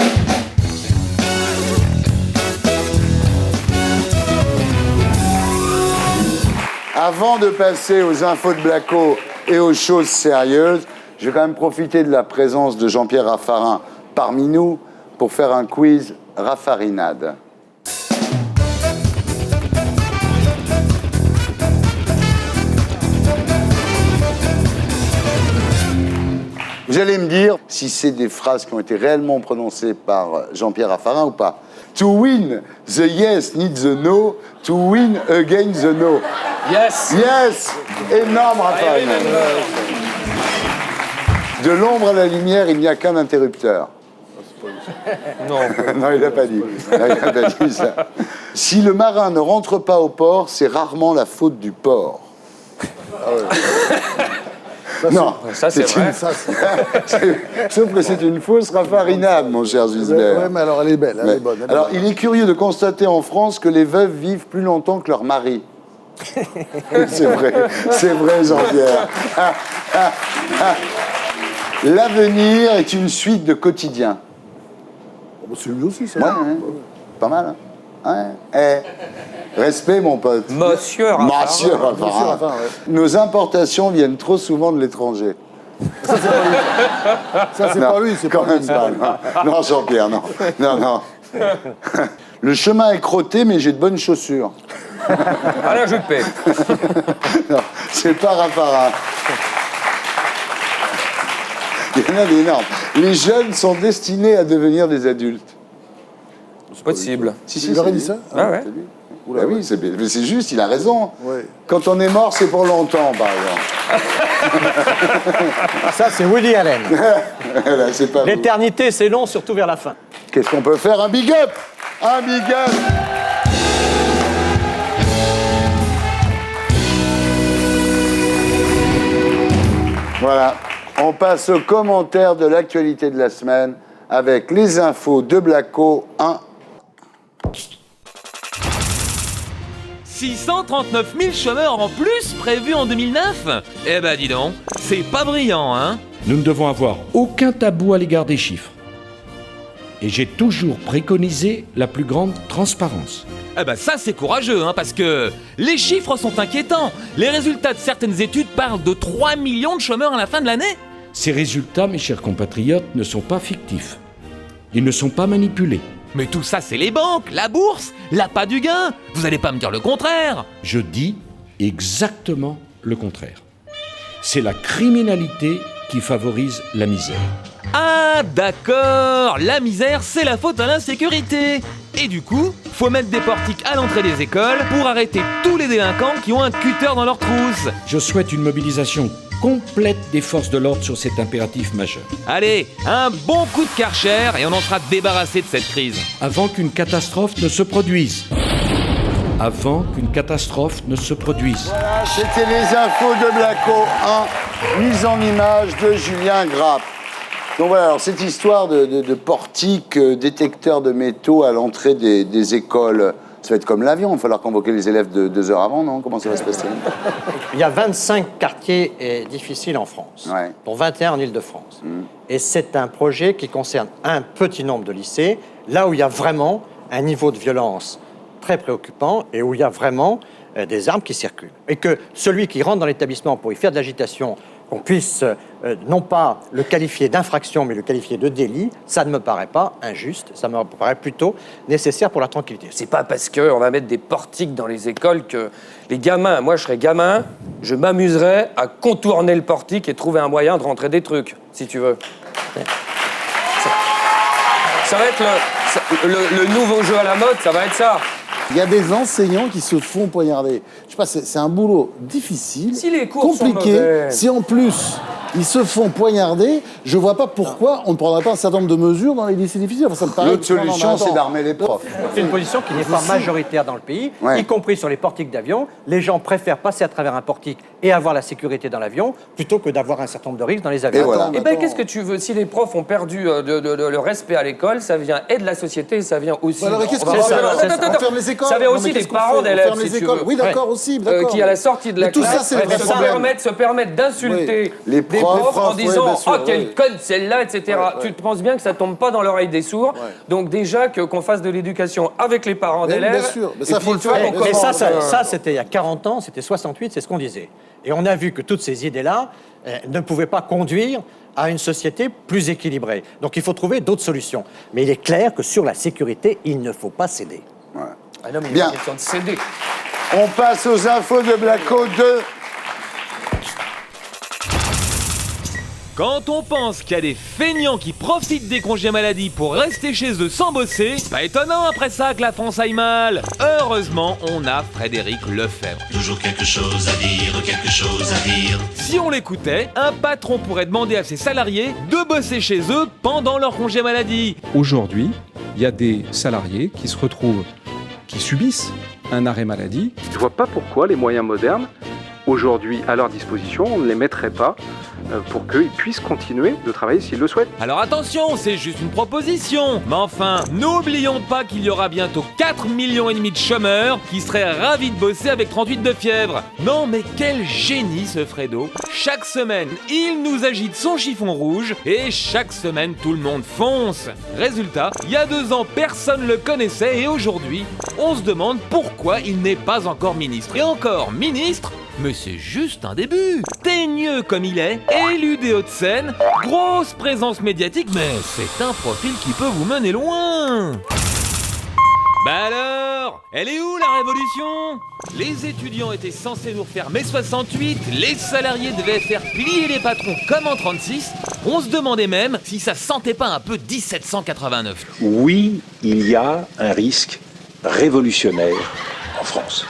Speaker 1: Avant de passer aux infos de Blacko et aux choses sérieuses, je vais quand même profiter de la présence de Jean-Pierre Raffarin parmi nous pour faire un quiz Raffarinade. Vous allez me dire si c'est des phrases qui ont été réellement prononcées par Jean-Pierre Raffarin ou pas. To win the yes needs the no, to win again the no.
Speaker 5: Yes.
Speaker 1: Yes. Énorme Raffarin. De l'ombre à la lumière, il n'y a qu'un interrupteur.
Speaker 5: Non.
Speaker 1: Non, il n'a pas dit. Non, il n'a pas dit ça. Si le marin ne rentre pas au port, c'est rarement la faute du port. Non,
Speaker 5: Ça, c'est vrai.
Speaker 1: Sauf que c'est une fausse raffarinade, mon cher Zuisbert.
Speaker 4: Ouais, mais alors elle est belle, elle est bonne.
Speaker 1: Alors, il est curieux de constater en France que les veuves vivent plus longtemps que leurs maris. C'est vrai, Jean-Pierre. L'avenir est une suite de quotidiens.
Speaker 4: C'est lui aussi, ça.
Speaker 1: Ouais, pas mal, hein? Ouais. Respect, mon pote.
Speaker 5: Monsieur Raffarin.
Speaker 1: Monsieur Raffarin.
Speaker 4: Monsieur Raffarin, ouais.
Speaker 1: Nos importations viennent trop souvent de l'étranger.
Speaker 4: Ça, c'est pas lui, c'est
Speaker 1: Quand
Speaker 4: pas
Speaker 1: même
Speaker 4: lui.
Speaker 1: pas. Non, Jean-Pierre, non. Non. Le chemin est crotté, mais j'ai de bonnes chaussures.
Speaker 5: Alain Juppé.
Speaker 1: Non, c'est pas Raffarin. Il y en a d'énormes. Les jeunes sont destinés à devenir des adultes.
Speaker 5: C'est possible.
Speaker 1: Si,
Speaker 4: Il aurait
Speaker 1: c'est
Speaker 4: dit
Speaker 1: lui.
Speaker 4: ça
Speaker 5: Ah ouais.
Speaker 1: Bah oui, mais c'est juste, il a raison.
Speaker 4: Ouais.
Speaker 1: Quand on est mort, c'est pour longtemps, par exemple.
Speaker 2: Ça, c'est Woody Allen.
Speaker 1: Là, c'est pas vous.
Speaker 2: L'éternité, c'est long, surtout vers la fin.
Speaker 1: Qu'est-ce qu'on peut faire? Un big up! Un big up! Voilà. On passe aux commentaires de l'actualité de la semaine avec les infos de Blacko 1.
Speaker 6: 639 000 chômeurs en plus prévus en 2009? Eh ben dis donc, c'est pas brillant, hein?
Speaker 7: Nous ne devons avoir aucun tabou à l'égard des chiffres. Et j'ai toujours préconisé la plus grande transparence.
Speaker 6: Eh ben ça c'est courageux, hein, parce que les chiffres sont inquiétants. Les résultats de certaines études parlent de 3 millions de chômeurs à la fin de l'année.
Speaker 7: Ces résultats, mes chers compatriotes, ne sont pas fictifs. Ils ne sont pas manipulés.
Speaker 6: Mais tout ça c'est les banques, la bourse, l'appât du gain. Vous allez pas me dire le contraire?
Speaker 7: Je dis exactement le contraire. C'est la criminalité qui favorise la misère.
Speaker 6: Ah d'accord, la misère c'est la faute à l'insécurité. Et du coup, faut mettre des portiques à l'entrée des écoles pour arrêter tous les délinquants qui ont un cutter dans leur trousse.
Speaker 7: Je souhaite une mobilisation complète des forces de l'ordre sur cet impératif majeur.
Speaker 6: Allez, un bon coup de Karcher et on en sera débarrassé de cette crise.
Speaker 7: Avant qu'une catastrophe ne se produise. Avant qu'une catastrophe ne se produise.
Speaker 1: Voilà, c'était les infos de Blacko 1, mise en image de Julien Grappe. Donc voilà, alors cette histoire de portique, détecteur de métaux à l'entrée des écoles, ça va être comme l'avion, il va falloir convoquer les élèves 2 heures avant, non? Comment ça va se passer?
Speaker 2: Il y a 25 quartiers difficiles en France,
Speaker 1: Ouais.
Speaker 2: dont 21 en Île-de-France. Et c'est un projet qui concerne un petit nombre de lycées, là où il y a vraiment un niveau de violence très préoccupant et où il y a vraiment des armes qui circulent. Et que celui qui rentre dans l'établissement pour y faire de l'agitation, qu'on puisse non pas le qualifier d'infraction, mais le qualifier de délit, ça ne me paraît pas injuste, ça me paraît plutôt nécessaire pour la tranquillité.
Speaker 5: C'est pas parce qu'on va mettre des portiques dans les écoles que les gamins, moi je serais gamin, je m'amuserais à contourner le portique et trouver un moyen de rentrer des trucs, si tu veux. Ça va être le nouveau jeu à la mode, ça va être ça.
Speaker 4: Il y a des enseignants qui se font poignarder. Je sais pas, c'est un boulot difficile,
Speaker 5: Si les cours sont
Speaker 4: compliqué.
Speaker 5: mauvais.
Speaker 4: Si en plus ils se font poignarder, je vois pas pourquoi on ne prendrait pas un certain nombre de mesures dans les lycées difficiles. Enfin, ça me paraît.
Speaker 1: L'autre solution, c'est d'armer les profs.
Speaker 2: C'est une position qui n'est pas majoritaire dans le pays,
Speaker 1: Ouais.
Speaker 2: y compris sur les portiques d'avion. Les gens préfèrent passer à travers un portique et avoir la sécurité dans l'avion plutôt que d'avoir un certain nombre de risques dans les avions.
Speaker 1: Et voilà.
Speaker 5: Eh ben, qu'est-ce que tu veux? Si les profs ont perdu le respect à l'école, ça vient et de la société, et ça vient aussi.
Speaker 4: Alors, qu'est-ce
Speaker 5: On va
Speaker 4: qu'on
Speaker 5: voir-
Speaker 4: fait?
Speaker 5: Attends,
Speaker 4: On ferme les écoles.
Speaker 5: Ça vient
Speaker 4: Non,
Speaker 5: aussi
Speaker 4: mais
Speaker 5: des
Speaker 4: qu'est-ce qu'on
Speaker 5: parents
Speaker 4: fait? On
Speaker 5: d'élèves,
Speaker 4: ferme
Speaker 5: si
Speaker 4: les
Speaker 5: tu
Speaker 4: écoles.
Speaker 5: veux.
Speaker 4: Oui, d'accord,
Speaker 5: Ouais.
Speaker 4: aussi, d'accord.
Speaker 5: Qui à la sortie de la
Speaker 4: Mais tout
Speaker 5: classe,
Speaker 4: ça, c'est le vrai
Speaker 5: se
Speaker 4: problème.
Speaker 5: permettent
Speaker 1: Les
Speaker 5: d'insulter
Speaker 1: profs profs,
Speaker 5: en
Speaker 1: oui,
Speaker 5: disant
Speaker 1: bien sûr,
Speaker 5: « Oh, quelle conne celle-là », etc.
Speaker 4: Ouais.
Speaker 5: Tu te penses bien que ça tombe pas dans l'oreille des sourds.
Speaker 4: Ouais.
Speaker 5: Donc déjà, qu'on fasse de l'éducation avec les parents
Speaker 4: Mais
Speaker 5: d'élèves.
Speaker 4: bien sûr, mais
Speaker 5: et
Speaker 4: ça,
Speaker 5: puis,
Speaker 4: faut le
Speaker 5: tu vois,
Speaker 4: faire.
Speaker 5: on
Speaker 4: Mais
Speaker 2: Et
Speaker 5: commence,
Speaker 2: ça, c'était il y a 40 ans, c'était 68, c'est ce qu'on disait. Et on a vu que toutes ces idées-là ne pouvaient pas conduire à une société plus équilibrée. Donc il faut trouver d'autres solutions. Mais il est clair que sur la sécurité, il ne faut pas céder.
Speaker 5: Ah non, mais il
Speaker 1: Bien.
Speaker 5: y a question de céder.
Speaker 1: On passe aux infos de Blacko 2.
Speaker 6: Quand on pense qu'il y a des feignants qui profitent des congés maladie pour rester chez eux sans bosser, pas étonnant après ça que la France aille mal. Heureusement, on a Frédéric Lefebvre.
Speaker 8: Toujours quelque chose à dire, quelque chose à dire.
Speaker 6: Si on l'écoutait, un patron pourrait demander à ses salariés de bosser chez eux pendant leur congé maladie.
Speaker 9: Aujourd'hui, il y a des salariés qui se retrouvent, qui subissent un arrêt maladie.
Speaker 10: Je ne vois pas pourquoi les moyens modernes, aujourd'hui à leur disposition, on ne les mettrait pas pour qu'ils puissent continuer de travailler s'ils le souhaitent.
Speaker 6: Alors attention, c'est juste une proposition. Mais enfin, n'oublions pas qu'il y aura bientôt 4,5 millions de chômeurs qui seraient ravis de bosser avec 38 de fièvre. Non mais quel génie ce Fredo. Chaque semaine, il nous agite son chiffon rouge et chaque semaine, tout le monde fonce. Résultat, il y a 2 ans, personne le connaissait et aujourd'hui, on se demande pourquoi il n'est pas encore ministre. Et encore, ministre ? Mais c'est juste un début. Teigneux comme il est, élu des Hauts-de-Seine, grosse présence médiatique, mais c'est un profil qui peut vous mener loin. Bah alors, elle est où la révolution ? Les étudiants étaient censés nous refaire mai 68, les salariés devaient faire plier les patrons comme en 36, on se demandait même si ça sentait pas un peu 1789.
Speaker 11: Oui, il y a un risque révolutionnaire en France.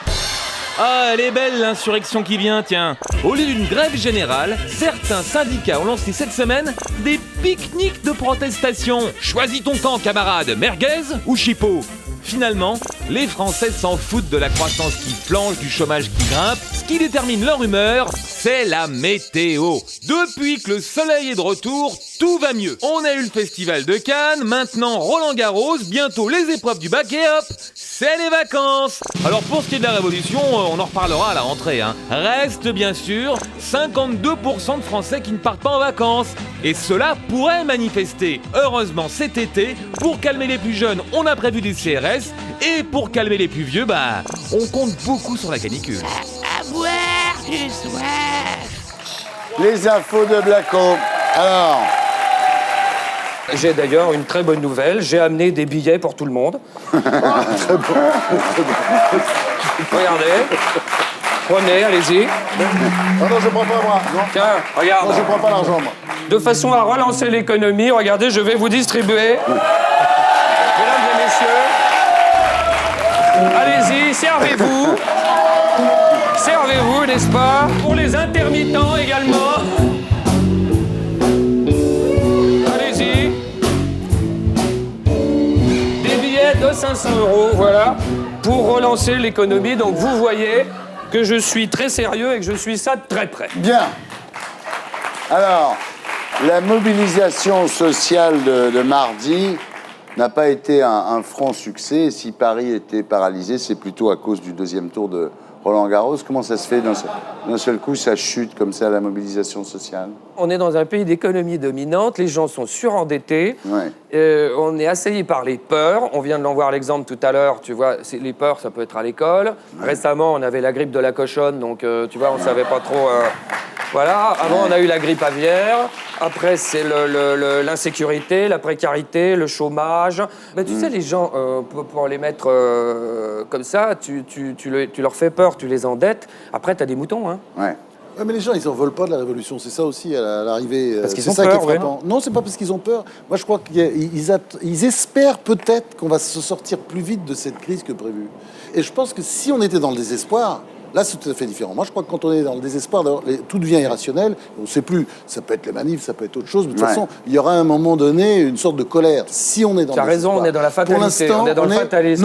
Speaker 6: Ah, elle est belle l'insurrection qui vient, tiens. Au lieu d'une grève générale, certains syndicats ont lancé cette semaine des pique-niques de protestation. Choisis ton camp, camarade, merguez ou chipot. Finalement, les Français s'en foutent de la croissance qui flanche, du chômage qui grimpe. Ce qui détermine leur humeur, c'est la météo. Depuis que le soleil est de retour, tout va mieux. On a eu le festival de Cannes, maintenant Roland-Garros, bientôt les épreuves du bac et hop, c'est les vacances. Alors pour ce qui est de la révolution, on en reparlera à la rentrée. Reste bien sûr 52% de Français qui ne partent pas en vacances. Et cela pourrait manifester. Heureusement cet été, pour calmer les plus jeunes, on a prévu des CRS. Et pour calmer les plus vieux, on compte beaucoup sur la canicule.
Speaker 3: À boire, j'ai soif.
Speaker 1: Les infos de Blacko. Alors,
Speaker 5: J'ai d'ailleurs une très bonne nouvelle. J'ai amené des billets pour tout le monde. Regardez. Prenez, allez-y.
Speaker 4: Ah non, je prends pas moi. Non,
Speaker 5: Tiens, regarde.
Speaker 4: non je prends pas l'argent moi.
Speaker 5: De façon à relancer l'économie, regardez, je vais vous distribuer. Mesdames et messieurs, allez-y, servez-vous. Servez-vous, n'est-ce pas? Pour les intermittents également. Allez-y. Des billets de 500 €, voilà, pour relancer l'économie. Donc vous voyez que je suis très sérieux et que je suis ça de très près.
Speaker 1: bien. Alors, la mobilisation sociale de mardi n'a pas été un franc succès. Si Paris était paralysé, c'est plutôt à cause du 2e tour de Roland-Garros. Comment ça se fait d'un seul coup, ça chute comme ça, la mobilisation sociale?
Speaker 5: On est dans un pays d'économie dominante, les gens sont surendettés,
Speaker 1: Ouais.
Speaker 5: on est assailli par les peurs. On vient de l'en voir l'exemple tout à l'heure, tu vois, les peurs, ça peut être à l'école. Récemment, on avait la grippe de la cochonne, donc tu vois, on ne savait pas trop... Voilà, avant, on a eu la grippe aviaire. Après, c'est l'insécurité, la précarité, le chômage. Mais tu sais, les gens, pour les mettre comme ça, tu leur fais peur, tu les endettes. Après, tu as des moutons, hein.
Speaker 1: Ouais.
Speaker 4: Ouais, mais les gens, ils en veulent pas de la révolution. C'est ça aussi à l'arrivée.
Speaker 5: Parce qu'ils
Speaker 4: c'est
Speaker 5: ont
Speaker 4: ça
Speaker 5: peur,
Speaker 4: qui est frappant. Non, c'est pas parce qu'ils ont peur. Moi, je crois qu'ils espèrent peut-être qu'on va se sortir plus vite de cette crise que prévu. Et je pense que si on était dans le désespoir, là, c'est tout à fait différent. Moi, je crois que quand on est dans le désespoir, tout devient irrationnel. On ne sait plus. Ça peut être les manifs, ça peut être autre chose. Mais de toute façon, il y aura à un moment donné une sorte de colère. Si on est dans le désespoir.
Speaker 5: Tu as raison, on est dans la fatalité.
Speaker 4: Pour l'instant,
Speaker 5: on est dans le fatalisme.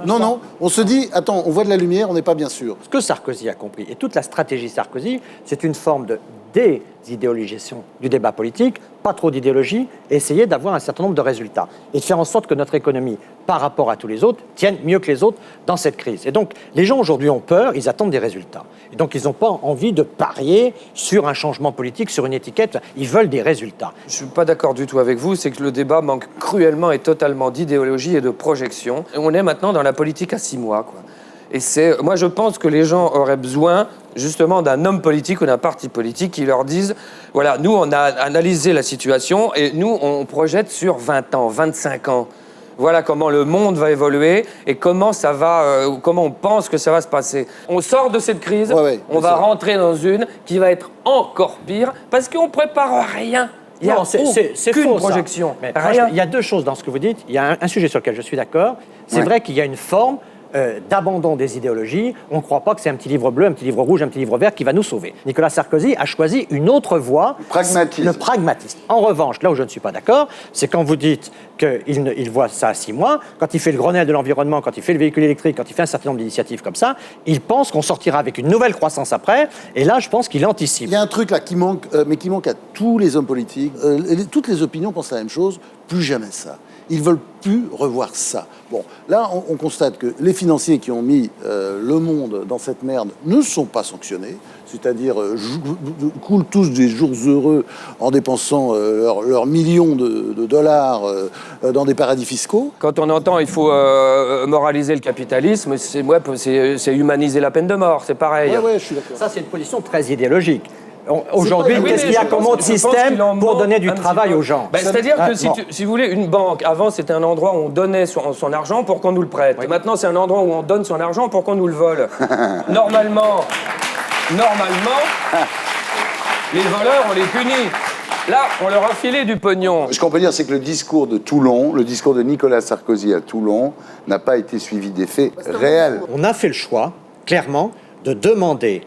Speaker 4: Non. On se dit, attends, on voit de la lumière, on n'est pas bien sûr.
Speaker 2: Ce que Sarkozy a compris, et toute la stratégie Sarkozy, c'est une forme de désidéologisation du débat politique pas trop d'idéologie, et essayer d'avoir un certain nombre de résultats. Et de faire en sorte que notre économie, par rapport à tous les autres, tienne mieux que les autres dans cette crise. Et donc, les gens aujourd'hui ont peur, ils attendent des résultats. Et donc, ils n'ont pas envie de parier sur un changement politique, sur une étiquette. Ils veulent des résultats.
Speaker 5: Je ne suis pas d'accord du tout avec vous, c'est que le débat manque cruellement et totalement d'idéologie et de projection. Et on est maintenant dans la politique à 6 mois, quoi. Et moi, je pense que les gens auraient besoin, justement, d'un homme politique ou d'un parti politique qui leur dise, voilà, nous, on a analysé la situation et nous, on projette sur 20 ans, 25 ans. Voilà comment le monde va évoluer et comment ça va, comment on pense que ça va se passer. On sort de cette crise, on va rentrer dans une qui va être encore pire parce qu'on ne prépare rien. Il n'y a aucune projection.
Speaker 2: Mais il y a deux choses dans ce que vous dites. Il y a un sujet sur lequel je suis d'accord. C'est vrai qu'il y a une forme d'abandon des idéologies. On ne croit pas que c'est un petit livre bleu, un petit livre rouge, un petit livre vert qui va nous sauver. Nicolas Sarkozy a choisi une autre voie, le pragmatisme. En revanche, là où je ne suis pas d'accord, c'est quand vous dites qu'il voit ça à 6 mois, quand il fait le Grenelle de l'environnement, quand il fait le véhicule électrique, quand il fait un certain nombre d'initiatives comme ça, il pense qu'on sortira avec une nouvelle croissance après, et là, je pense qu'il anticipe.
Speaker 4: Il y a un truc là qui manque, mais qui manque à tous les hommes politiques. Toutes les opinions pensent la même chose, plus jamais ça. Ils veulent plus revoir ça. Bon, là, on constate que les financiers qui ont mis le monde dans cette merde ne sont pas sanctionnés, c'est-à-dire coulent tous des jours heureux en dépensant leurs millions de dollars dans des paradis fiscaux.
Speaker 5: Quand on entend il faut moraliser le capitalisme, c'est humaniser la peine de mort, c'est pareil.
Speaker 4: Ouais, je suis d'accord.
Speaker 2: Ça, c'est une position très idéologique. Aujourd'hui, qu'est-ce qu'il y a comme autre système pour donner du travail aux gens?
Speaker 5: C'est-à-dire que si vous voulez, une banque, avant c'était un endroit où on donnait son argent pour qu'on nous le prête. Oui. Maintenant c'est un endroit où on donne son argent pour qu'on nous le vole. Normalement, les voleurs, on les punit. Là, on leur a filé du pognon.
Speaker 1: Ce qu'on peut dire, c'est que le discours de Toulon, le discours de Nicolas Sarkozy à Toulon, n'a pas été suivi d'effets réels.
Speaker 2: On a fait le choix, clairement, de demander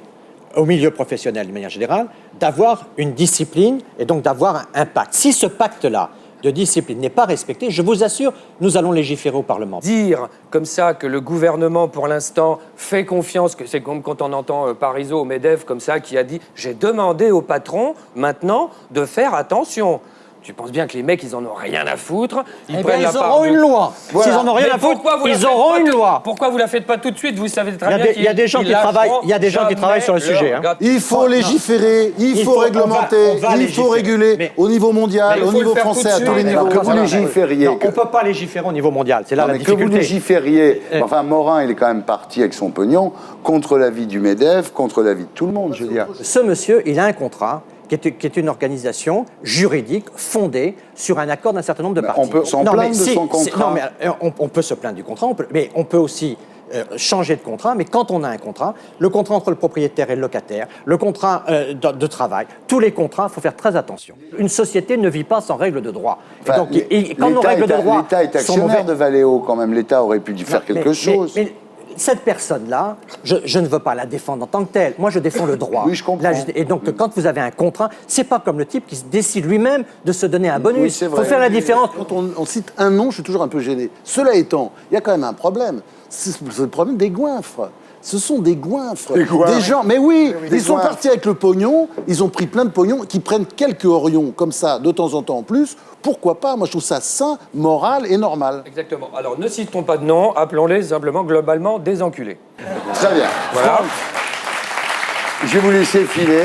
Speaker 2: au milieu professionnel, de manière générale, d'avoir une discipline et donc d'avoir un pacte. Si ce pacte-là de discipline n'est pas respecté, je vous assure, nous allons légiférer au Parlement.
Speaker 5: Dire comme ça que le gouvernement, pour l'instant, fait confiance, que c'est comme quand on entend Parizeau au MEDEF comme ça, qui a dit « J'ai demandé au patron, maintenant, de faire attention ». Tu penses bien que les mecs, ils en ont rien à foutre.
Speaker 2: Ils auront une loi.
Speaker 5: Voilà.
Speaker 2: S'ils en ont rien à foutre, ils auront une loi.
Speaker 5: Pourquoi vous la faites pas tout de suite? Vous savez très bien
Speaker 2: qu'il y a des gens qui travaillent. Il y a des gens qui travaillent sur le sujet.
Speaker 4: Il faut légiférer, il faut réglementer, il faut réguler au niveau mondial, au niveau français, à tous les niveaux.
Speaker 1: Que vous légifériez.
Speaker 2: On ne peut pas légiférer au niveau mondial. C'est là la difficulté.
Speaker 1: Que vous légifériez. Enfin, Morin, il est quand même parti avec son pognon contre l'avis du MEDEF, contre l'avis de tout le monde, je veux dire.
Speaker 2: Ce monsieur, il a un contrat qui est une organisation juridique fondée sur un accord d'un certain nombre de parties.
Speaker 1: On peut s'en plaindre de son contrat.
Speaker 2: Non, mais on peut se plaindre du contrat, mais on peut aussi changer de contrat. Mais quand on a un contrat, le contrat entre le propriétaire et le locataire, le contrat de travail, tous les contrats, il faut faire très attention. Une société ne vit pas sans règles de droit.
Speaker 1: Enfin,
Speaker 2: donc, quand nos règles de droit
Speaker 1: l'État est actionnaire de Valeo, quand même. L'État aurait pu faire quelque chose.
Speaker 2: Mais cette personne-là, je ne veux pas la défendre en tant que telle. Moi, je défends le droit.
Speaker 1: Oui, je comprends.
Speaker 2: Et donc, quand vous avez un contrat, c'est pas comme le type qui décide lui-même de se donner un bonus.
Speaker 1: Oui, c'est vrai.
Speaker 2: Il faut faire la différence.
Speaker 4: Quand on cite un nom, je suis toujours un peu gêné. Cela étant, il y a quand même un problème. C'est le problème des goinfres. Ce sont des goinfres. Des gens, mais oui, ils sont partis avec le pognon, ils ont pris plein de pognon, qui prennent quelques orions comme ça, de temps en temps en plus. Pourquoi pas? Moi, je trouve ça sain, moral et normal.
Speaker 5: Exactement. Alors, ne citons pas de nom, appelons-les simplement, globalement, des enculés.
Speaker 1: Très bien. Voilà. Je vais vous laisser filer.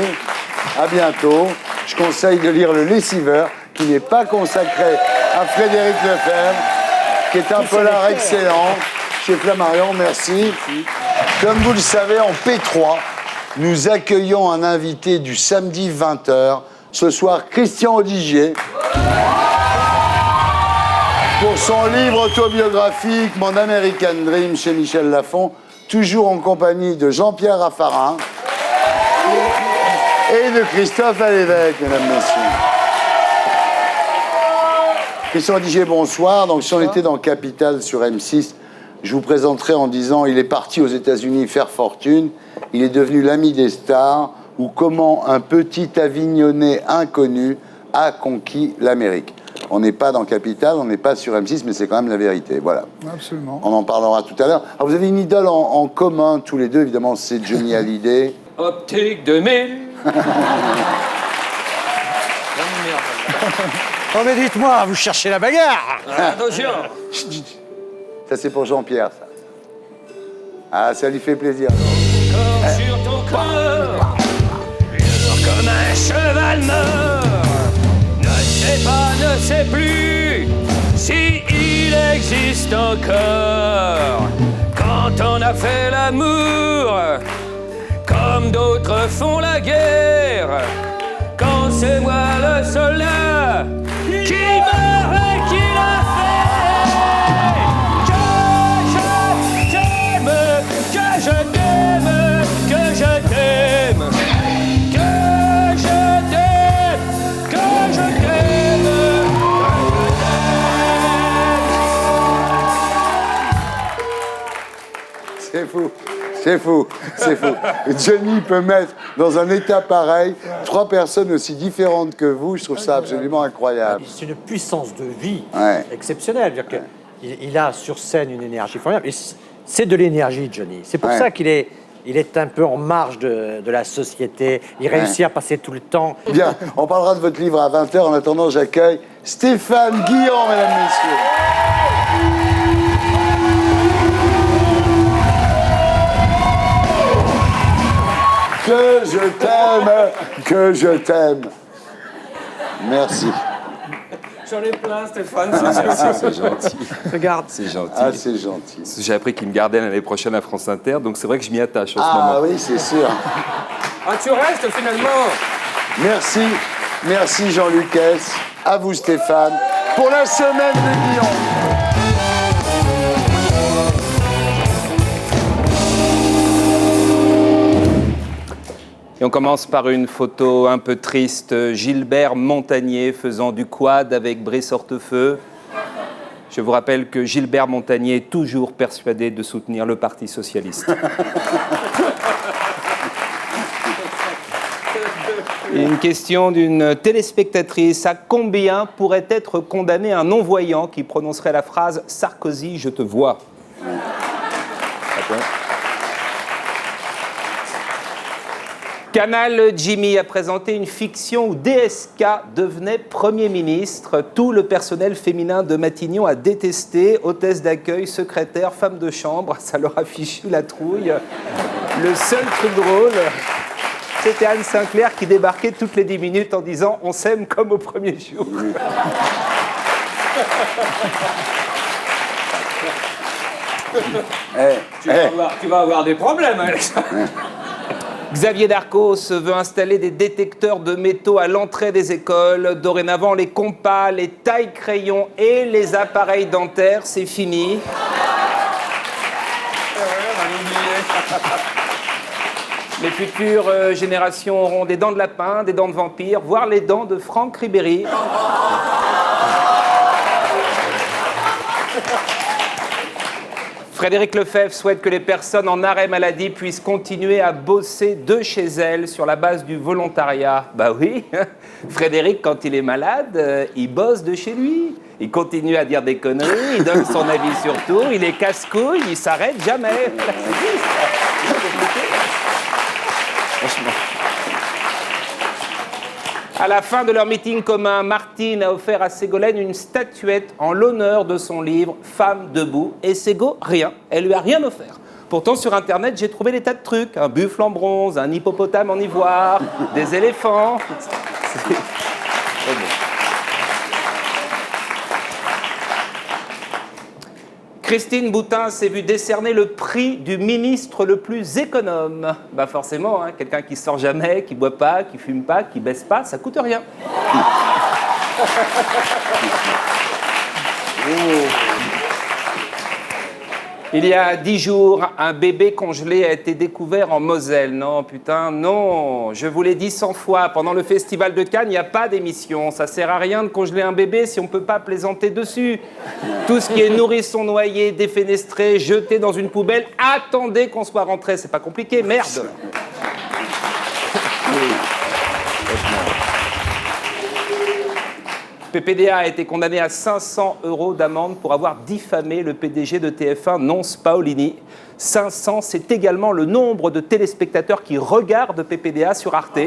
Speaker 1: À bientôt. Je conseille de lire Le Lessiveur, qui n'est pas consacré à Frédéric Lefebvre, qui est un polar excellent. Chez Flammarion, merci. Comme vous le savez, en P3, nous accueillons un invité du samedi 20h. Ce soir, Christian Odigier. Pour son livre autobiographique, Mon American Dream, chez Michel Lafon, toujours en compagnie de Jean-Pierre Raffarin et de Christophe Alévêque, mesdames, messieurs. Christian Odigier, bonsoir. Donc, si on était dans Capital sur M6, je vous présenterai en disant il est parti aux États-Unis faire fortune, il est devenu l'ami des stars, ou comment un petit Avignonnais inconnu a conquis l'Amérique. On n'est pas dans Capital, on n'est pas sur M6, mais c'est quand même la vérité. Voilà.
Speaker 12: Absolument.
Speaker 1: On en parlera tout à l'heure. Alors, vous avez une idole en commun, tous les deux, évidemment, c'est Johnny Hallyday.
Speaker 5: Optique 2000.
Speaker 2: Oh mais dites-moi, vous cherchez la bagarre.
Speaker 5: Attention.
Speaker 1: Ça, c'est pour Jean-Pierre, ça. Ah, ça lui fait plaisir.
Speaker 5: Corps sur ton corps, lourd comme un cheval mort. Ne sait plus si il existe encore. Quand on a fait l'amour, comme d'autres font la guerre. Quand c'est moi le soldat qui meurt et qui l'a fait. Que je t'aime, que je t'aime, que je t'aime. Que je t'aime, que je t'aime.
Speaker 1: C'est fou. C'est fou, c'est fou. Johnny peut mettre dans un état pareil 3 personnes aussi différentes que vous. Je trouve ça absolument incroyable.
Speaker 2: C'est une puissance de vie
Speaker 1: Ouais.
Speaker 2: exceptionnelle. C'est-à-dire qu'il a sur scène une énergie formidable. Et c'est de l'énergie, Johnny. C'est pour
Speaker 1: Ouais.
Speaker 2: ça qu'il est un peu en marge de la société. Il réussit à passer tout le temps.
Speaker 1: Bien, on parlera de votre livre à 20h. En attendant, j'accueille Stéphane Guillan, mesdames, messieurs. Que je t'aime, que je t'aime. Merci.
Speaker 5: J'en ai plein, Stéphane.
Speaker 12: C'est gentil.
Speaker 5: Regarde.
Speaker 12: C'est gentil.
Speaker 1: Ah, c'est gentil.
Speaker 12: J'ai appris qu'il me gardait l'année prochaine à France Inter, donc c'est vrai que je m'y attache en ce moment.
Speaker 1: Ah oui, c'est sûr.
Speaker 5: Ah, tu restes finalement.
Speaker 1: Merci, merci Jean-Luc S. À vous Stéphane, pour la semaine de Guillaume.
Speaker 12: Et on commence par une photo un peu triste. Gilbert Montagnier faisant du quad avec Brice Hortefeux. Je vous rappelle que Gilbert Montagnier est toujours persuadé de soutenir le Parti socialiste. Et une question d'une téléspectatrice. À combien pourrait être condamné un non-voyant qui prononcerait la phrase « Sarkozy, je te vois » ? Canal Jimmy a présenté une fiction où DSK devenait Premier ministre. Tout le personnel féminin de Matignon a détesté. Hôtesse d'accueil, secrétaire, femme de chambre, ça leur a fichu la trouille. Le seul truc drôle, c'était Anne Sinclair qui débarquait toutes les 10 minutes en disant « On s'aime comme au premier jour ».
Speaker 5: Tu vas avoir des problèmes, Alex.
Speaker 12: Xavier Darcos veut installer des détecteurs de métaux à l'entrée des écoles. Dorénavant, les compas, les tailles-crayons et les appareils dentaires, c'est fini. Les futures générations auront des dents de lapin, des dents de vampire, voire les dents de Franck Ribéry. Frédéric Lefebvre souhaite que les personnes en arrêt maladie puissent continuer à bosser de chez elles sur la base du volontariat. Bah oui, Frédéric, quand il est malade, il bosse de chez lui. Il continue à dire des conneries, il donne son avis sur tout, il est casse-couille, il s'arrête jamais. Franchement. À la fin de leur meeting commun, Martine a offert à Ségolène une statuette en l'honneur de son livre « Femme debout ». Et Ségo, rien. Elle lui a rien offert. Pourtant, sur Internet, j'ai trouvé des tas de trucs. Un buffle en bronze, un hippopotame en ivoire, des éléphants. C'est très bon. Christine Boutin s'est vue décerner le prix du ministre le plus économe. Bah forcément, hein, quelqu'un qui sort jamais, qui boit pas, qui fume pas, qui baisse pas, ça coûte rien. Il y a 10 jours, un bébé congelé a été découvert en Moselle. Non, putain, non. Je vous l'ai dit 100 fois. Pendant le festival de Cannes, il n'y a pas d'émission. Ça sert à rien de congeler un bébé si on ne peut pas plaisanter dessus. Tout ce qui est nourrisson noyé, défenestré, jeté dans une poubelle, attendez qu'on soit rentré. C'est pas compliqué, merde. PPDA a été condamné à 500 € d'amende pour avoir diffamé le PDG de TF1, Nonce Paolini. 500, c'est également le nombre de téléspectateurs qui regardent PPDA sur Arte.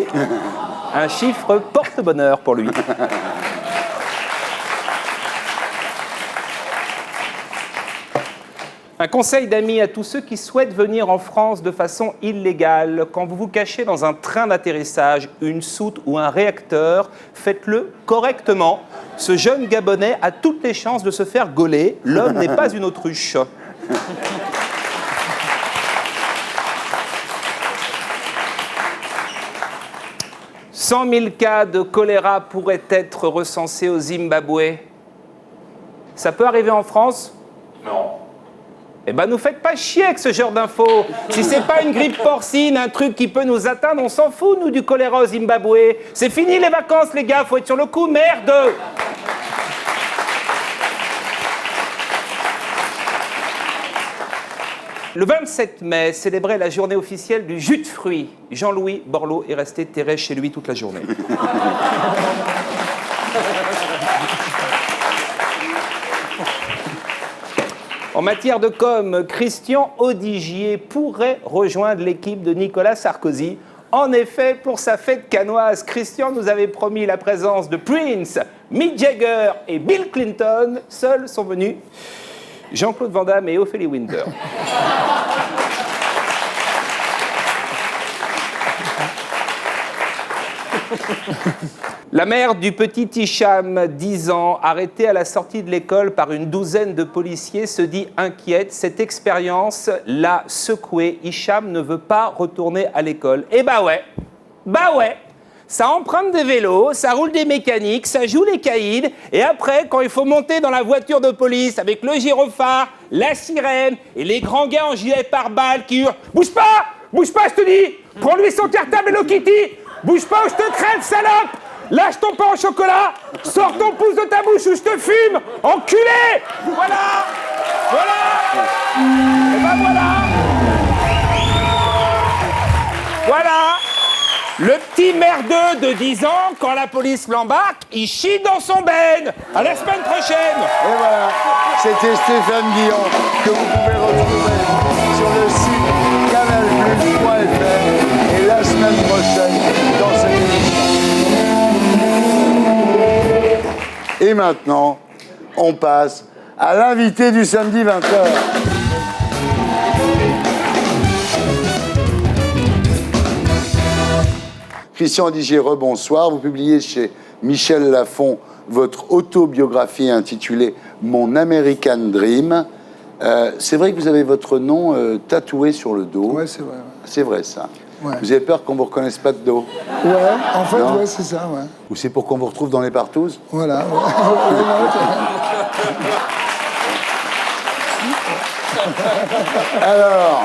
Speaker 12: Un chiffre porté carte-bonheur pour lui. Un conseil d'amis à tous ceux qui souhaitent venir en France de façon illégale. Quand vous vous cachez dans un train d'atterrissage, une soute ou un réacteur, faites-le correctement. Ce jeune Gabonais a toutes les chances de se faire gauler. L'homme n'est pas une autruche. « 100 000 cas de choléra pourraient être recensés au Zimbabwe. Ça peut arriver en France ? Non. Eh ben, nous faites pas chier avec ce genre d'infos. Si c'est pas une grippe porcine, un truc qui peut nous atteindre, on s'en fout, nous, du choléra au Zimbabwe. C'est fini les vacances, les gars, faut être sur le coup, merde! Le 27 mai, célébrait la journée officielle du jus de fruits. Jean-Louis Borloo est resté terré chez lui toute la journée. En matière de com, Christian Audigier pourrait rejoindre l'équipe de Nicolas Sarkozy. En effet, pour sa fête canoise, Christian nous avait promis la présence de Prince, Mick Jagger et Bill Clinton. Seuls sont venus Jean-Claude Van Damme et Ophélie Winter. La mère du petit Hicham, 10 ans, arrêtée à la sortie de l'école par une douzaine de policiers, se dit inquiète. Cette expérience l'a secouée. Hicham ne veut pas retourner à l'école. Eh bah ouais, ça emprunte des vélos, ça roule des mécaniques, ça joue les caïds. Et après, quand il faut monter dans la voiture de police avec le gyrophare, la sirène et les grands gars en gilet pare-balles qui hurlent « Bouge pas, je te dis! Prends-lui son cartable Hello Kitty! Bouge pas ou je te crève, salope! Lâche ton pain au chocolat! Sors ton pouce de ta bouche ou je te fume! Enculé! Voilà! Et ben voilà! Le petit merdeux de 10 ans, quand la police l'embarque, il chie dans son ben! À la semaine prochaine!
Speaker 1: Et voilà, c'était Stéphane Guillon, que vous pouvez retrouver sur le site canalplus.fr et la semaine prochaine dans cette émission. Et maintenant, on passe à l'invité du samedi 20h. Christian Audigier, rebonsoir. Vous publiez chez Michel Lafon votre autobiographie intitulée « Mon American Dream ». C'est vrai que vous avez votre nom tatoué sur le dos.
Speaker 13: Ouais, c'est vrai. Ouais.
Speaker 1: C'est vrai, ça.
Speaker 13: Ouais.
Speaker 1: Vous avez peur qu'on ne vous reconnaisse pas de dos?
Speaker 13: Ouais, en fait, ouais, c'est ça, ouais.
Speaker 1: Ou c'est pour qu'on vous retrouve dans les partouzes?
Speaker 13: Voilà. Ouais.
Speaker 1: Alors,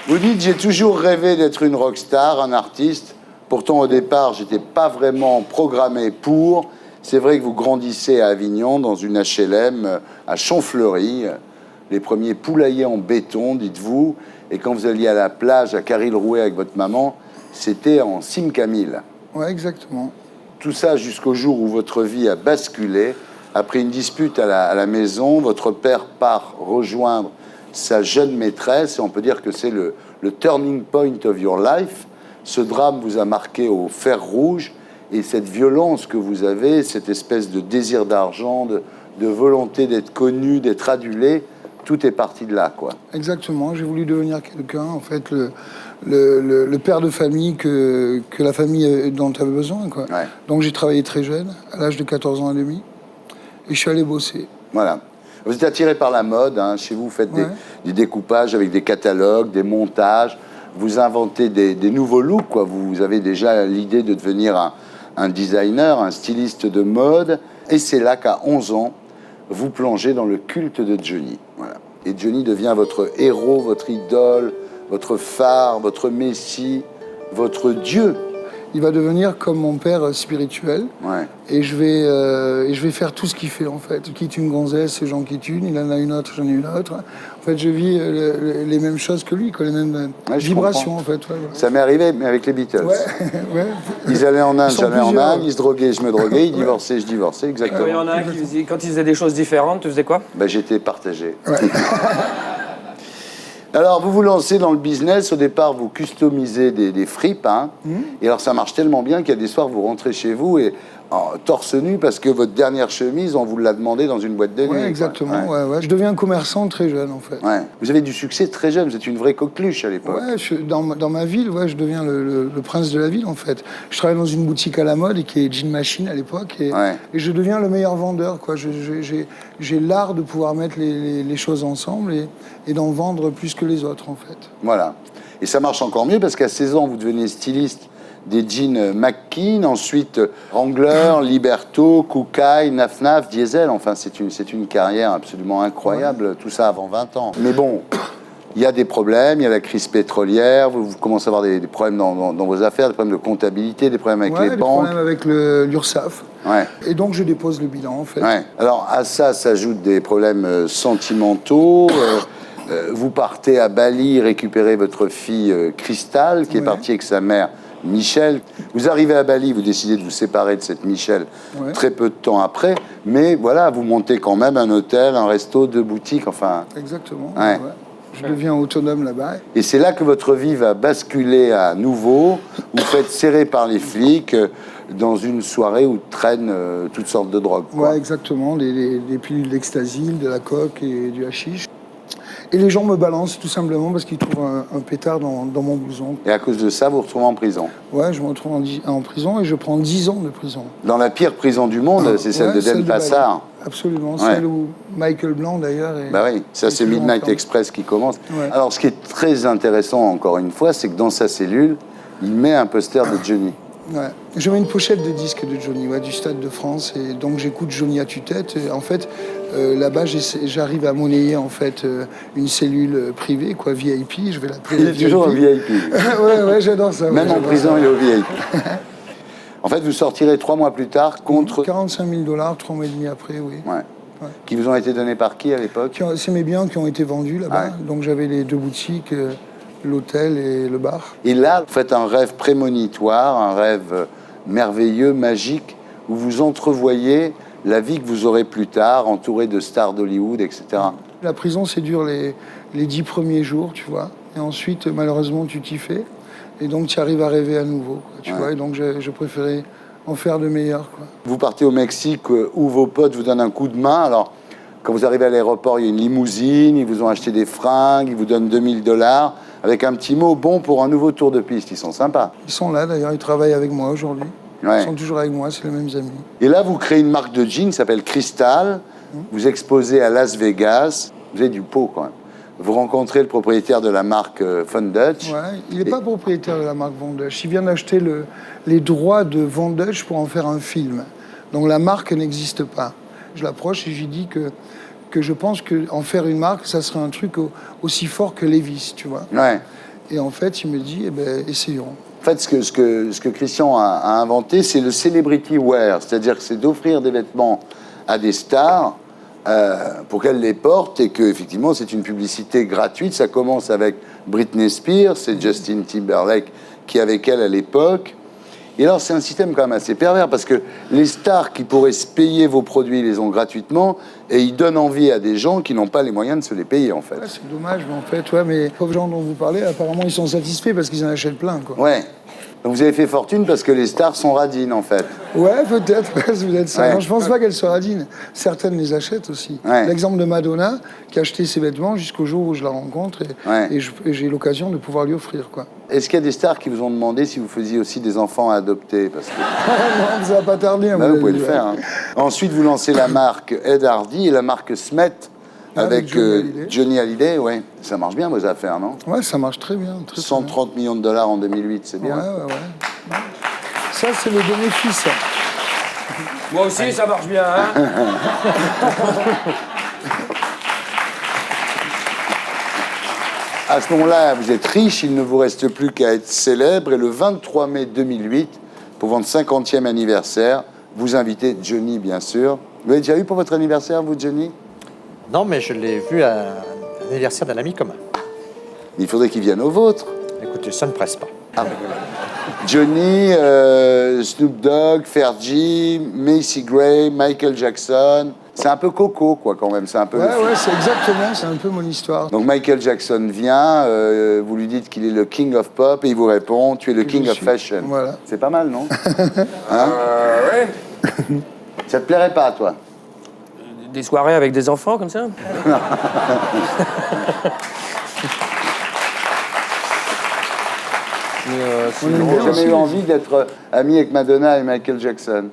Speaker 1: vous dites, j'ai toujours rêvé d'être une rockstar, un artiste. Pourtant, au départ, j'étais pas vraiment programmé pour. C'est vrai que vous grandissez à Avignon, dans une HLM, à Champfleury. Les premiers poulaillers en béton, dites-vous. Et quand vous alliez à la plage, à Caril-Rouet avec votre maman, c'était en Simcamille.
Speaker 13: Ouais, exactement.
Speaker 1: Tout ça jusqu'au jour où votre vie a basculé. Après une dispute à la maison, votre père part rejoindre sa jeune maîtresse. Et on peut dire que c'est le turning point of your life. Ce drame vous a marqué au fer rouge. Et cette violence que vous avez, cette espèce de désir d'argent, de volonté d'être connu, d'être adulé, tout est parti de là, quoi.
Speaker 13: Exactement. J'ai voulu devenir quelqu'un, en fait, le père de famille que la famille dont tu avais besoin, quoi.
Speaker 1: Ouais.
Speaker 13: Donc j'ai travaillé très jeune, à l'âge de 14 ans et demi, et je suis allé bosser.
Speaker 1: Voilà. Vous êtes attiré par la mode, hein. Chez vous, vous faites des découpages avec des catalogues, des montages, vous inventez des nouveaux looks, quoi. Vous avez déjà l'idée de devenir un designer, un styliste de mode, et c'est là qu'à 11 ans, vous plongez dans le culte de Johnny. Voilà. Et Johnny devient votre héros, votre idole, votre phare, votre messie, votre dieu.
Speaker 13: Il va devenir comme mon père spirituel.
Speaker 1: Ouais.
Speaker 13: Et je vais faire tout ce qu'il fait, en fait. Quitte une gonzesse, j'en quitte une. Il en a une autre, j'en ai une autre. En fait, je vis les mêmes choses que lui, quoi, les mêmes vibrations, en fait. Ouais, voilà.
Speaker 1: Ça m'est arrivé, mais avec les Beatles.
Speaker 13: Ouais, ouais.
Speaker 1: Ils allaient en Inde, j'allais en Inde. Ils se droguaient, je me droguais. Ils divorçaient, je divorçais, exactement.
Speaker 5: Il y en a un qui faisait, quand ils faisaient des choses différentes, tu faisais quoi?
Speaker 1: Ben, j'étais partagé.
Speaker 13: Ouais.
Speaker 1: Alors, vous vous lancez dans le business. Au départ, vous customisez des fripes. Hein. Et alors, ça marche tellement bien qu'il y a des soirs, vous rentrez chez vous et torse nu parce que votre dernière chemise, on vous l'a demandé dans une boîte de nuit.
Speaker 13: Ouais, exactement. Ouais. Je deviens commerçant très jeune, en fait.
Speaker 1: Ouais. Vous avez du succès très jeune. Vous êtes une vraie coqueluche à l'époque.
Speaker 13: Ouais, dans ma ville, je deviens le prince de la ville, en fait. Je travaille dans une boutique à la mode qui est Jean Machine à l'époque. Et je deviens le meilleur vendeur, quoi. J'ai l'art de pouvoir mettre les choses ensemble et d'en vendre plus que les autres, en fait.
Speaker 1: Voilà. Et ça marche encore mieux parce qu'à 16 ans, vous devenez styliste des jeans McKean, ensuite Wrangler, Liberto, Kukai, Naf Naf, Diesel. Enfin, c'est une carrière absolument incroyable, tout ça avant 20 ans. Mais bon, il y a des problèmes, il y a la crise pétrolière, vous commencez à avoir des problèmes dans vos affaires, des problèmes de comptabilité, des problèmes avec les banques.
Speaker 13: Des problèmes avec l'URSSAF. Et donc, je dépose le bilan, en fait.
Speaker 1: Alors, à ça s'ajoutent des problèmes sentimentaux. Vous partez à Bali récupérer votre fille Cristal, qui est partie avec sa mère Michel. Vous arrivez à Bali, vous décidez de vous séparer de cette Michel très peu de temps après, mais voilà, vous montez quand même un hôtel, un resto, 2 boutiques, enfin...
Speaker 13: Exactement, Je deviens autonome là-bas.
Speaker 1: Et c'est là que votre vie va basculer à nouveau. Vous faites serrer par les flics dans une soirée où traînent toutes sortes de drogues.
Speaker 13: Ouais, exactement, des pilules d'ecstasy, de la coke et du hashish. Et les gens me balancent tout simplement parce qu'ils trouvent un pétard dans mon blouson.
Speaker 1: Et à cause de ça, vous vous retrouvez en prison?
Speaker 13: Ouais, je me retrouve en prison et je prends 10 ans de prison.
Speaker 1: Dans la pire prison du monde, c'est celle de Denpasar.
Speaker 13: Absolument, celle où Michael Blanc d'ailleurs est...
Speaker 1: Bah oui, ça c'est Midnight Express qui commence. Alors ce qui est très intéressant encore une fois, c'est que dans sa cellule, il met un poster de Johnny.
Speaker 13: Ouais. Je mets une pochette de disque de Johnny, du Stade de France, et donc j'écoute Johnny à tue-tête. En fait, là-bas, j'arrive à monnayer en fait une cellule privée, VIP. Je vais l'appeler.
Speaker 1: Il est toujours un VIP.
Speaker 13: ouais, j'adore ça.
Speaker 1: Même en prison, il est au VIP. En fait, vous sortirez 3 mois plus tard contre
Speaker 13: 45 000 $, 3 mois et demi après, oui.
Speaker 1: Qui vous ont été donnés par qui à l'époque?
Speaker 13: C'est mes biens qui ont été vendus là-bas. Donc j'avais les 2 boutiques. L'hôtel et le bar.
Speaker 1: Et là, vous faites un rêve prémonitoire, un rêve merveilleux, magique, où vous entrevoyez la vie que vous aurez plus tard, entouré de stars d'Hollywood, etc.
Speaker 13: La prison, c'est dur les 10 premiers jours, tu vois. Et ensuite, malheureusement, tu t'y fais. Et donc, tu arrives à rêver à nouveau, tu vois. Et donc, je préférais en faire de meilleurs, quoi.
Speaker 1: Vous partez au Mexique où vos potes vous donnent un coup de main. Alors, quand vous arrivez à l'aéroport, il y a une limousine, ils vous ont acheté des fringues, ils vous donnent 2000 $. Avec un petit mot bon pour un nouveau tour de piste. Ils sont sympas.
Speaker 13: Ils sont là, d'ailleurs. Ils travaillent avec moi aujourd'hui. Ils sont toujours avec moi, c'est les mêmes amis.
Speaker 1: Et là, vous créez une marque de jeans qui s'appelle Cristal. Vous exposez à Las Vegas. Vous avez du pot, quand même. Vous rencontrez le propriétaire de la marque Von Dutch.
Speaker 13: Ouais, il n'est pas propriétaire de la marque Von Dutch. Il vient d'acheter les droits de Von Dutch pour en faire un film. Donc la marque n'existe pas. Je l'approche et je lui dis que je pense qu'en faire une marque, ça serait un truc aussi fort que Levi's, tu vois. Et en fait, il me dit, essayons.
Speaker 1: En fait, ce que Christian a inventé, c'est le celebrity wear, c'est-à-dire que c'est d'offrir des vêtements à des stars pour qu'elles les portent et qu'effectivement, c'est une publicité gratuite. Ça commence avec Britney Spears, c'est Justin Timberlake qui est avec elle à l'époque. Et alors, c'est un système quand même assez pervers, parce que les stars qui pourraient se payer vos produits, les ont gratuitement, et ils donnent envie à des gens qui n'ont pas les moyens de se les payer, en fait.
Speaker 13: Ouais, c'est dommage, mais en fait, mais les pauvres gens dont vous parlez, apparemment, ils sont satisfaits parce qu'ils en achètent plein, quoi.
Speaker 1: Ouais. Donc vous avez fait fortune parce que les stars sont radines, en fait.
Speaker 13: Ouais, peut-être, vous êtes ça. Non, je pense pas qu'elles soient radines. Certaines les achètent aussi. L'exemple de Madonna, qui a acheté ses vêtements jusqu'au jour où je la rencontre, et j'ai l'occasion de pouvoir lui offrir, quoi.
Speaker 1: Est-ce qu'il y a des stars qui vous ont demandé si vous faisiez aussi des enfants à adopter? Parce que...
Speaker 13: non, ça va pas tarder.
Speaker 1: Vous pouvez le faire. Hein. Ensuite, vous lancez la marque Ed Hardy et la marque Smet avec Johnny Hallyday. Ouais. Ça marche bien, vos affaires, non?
Speaker 13: Ouais, ça marche très bien.
Speaker 1: 130 millions de dollars en 2008, c'est bien.
Speaker 13: Ouais. Ça, c'est le bénéfice.
Speaker 5: Moi aussi, ça marche bien, hein.
Speaker 1: À ce moment-là, vous êtes riche, il ne vous reste plus qu'à être célèbre. Et le 23 mai 2008, pour votre 50e anniversaire, vous invitez Johnny, bien sûr. Vous l'avez déjà eu pour votre anniversaire, vous, Johnny?
Speaker 2: Non, mais je l'ai vu à l'anniversaire d'un ami commun.
Speaker 1: Il faudrait qu'il vienne au vôtre.
Speaker 2: Écoutez, ça ne presse pas.
Speaker 1: Ah. Johnny, Snoop Dogg, Fergie, Macy Gray, Michael Jackson. C'est un peu Coco, quoi, quand même. C'est un peu.
Speaker 13: Ouais, c'est exactement, c'est un peu mon histoire.
Speaker 1: Donc Michael Jackson vient, vous lui dites qu'il est le king of pop et il vous répond, tu es le king of fashion.
Speaker 13: Voilà.
Speaker 1: C'est pas mal, non? Hein?
Speaker 5: Ouais.
Speaker 1: Ça te plairait pas, toi?
Speaker 5: Des soirées avec des enfants comme ça?
Speaker 1: Vous n'avez jamais eu envie d'être ami avec Madonna et Michael Jackson?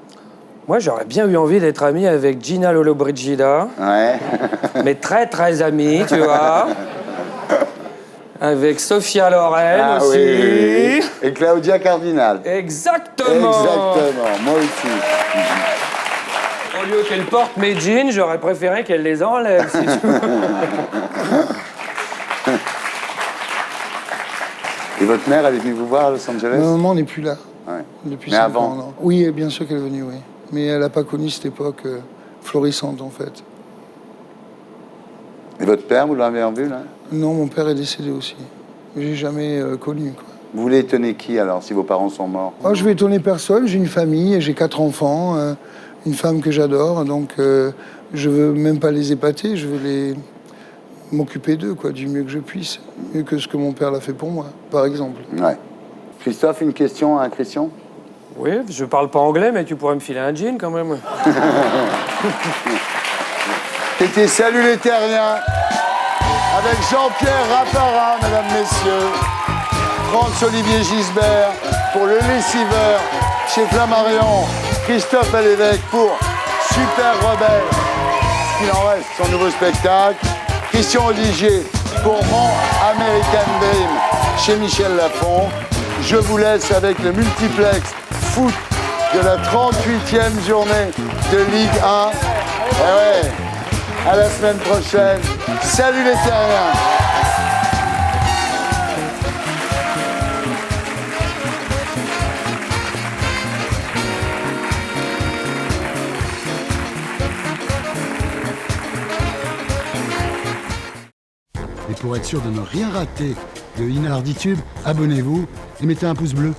Speaker 5: Moi, j'aurais bien eu envie d'être ami avec Gina Lollobrigida.
Speaker 1: Ouais.
Speaker 5: Mais très, très ami, tu vois. Avec Sophia Loren aussi.
Speaker 1: Oui. Et Claudia Cardinal.
Speaker 5: Exactement.
Speaker 1: Exactement, moi aussi.
Speaker 5: Au lieu qu'elle porte mes jeans, j'aurais préféré qu'elle les enlève, si tu veux.
Speaker 1: Et votre mère, elle est venue vous voir à Los Angeles?
Speaker 13: Ma maman n'est plus là.
Speaker 1: Ouais.
Speaker 13: Depuis
Speaker 1: Mais
Speaker 13: 5
Speaker 1: avant?
Speaker 13: ans, non. Oui, bien sûr qu'elle est venue, oui. Mais elle n'a pas connu cette époque florissante, en fait.
Speaker 1: Et votre père, vous l'avez vu, là?
Speaker 13: Non, mon père est décédé aussi. J'ai jamais connu, quoi.
Speaker 1: Vous voulez étonner qui, alors, si vos parents sont morts?
Speaker 13: Oh, je vais étonner personne. J'ai une famille, j'ai 4 enfants, une femme que j'adore. Donc, je veux même pas les épater. Je veux m'occuper d'eux, quoi, du mieux que je puisse. Mieux que ce que mon père l'a fait pour moi, par exemple.
Speaker 1: Ouais. Christophe, une question à Christian?
Speaker 5: Oui, je parle pas anglais, mais tu pourrais me filer un jean quand même.
Speaker 1: C'était Salut les Terriens avec Jean-Pierre Raffarin, mesdames, messieurs. Franz-Olivier Gisbert pour Le Lessiveur chez Flammarion. Christophe Alévêque pour Super Rebelle. Ce qu'il en reste, son nouveau spectacle. Christian Odigier pour Mon American Dream chez Michel Lafon. Je vous laisse avec le multiplex foot de la 38e journée de Ligue 1. Eh ouais, à la semaine prochaine. Salut les Terriens!
Speaker 14: Et pour être sûr de ne rien rater de Inarditube, abonnez-vous et mettez un pouce bleu.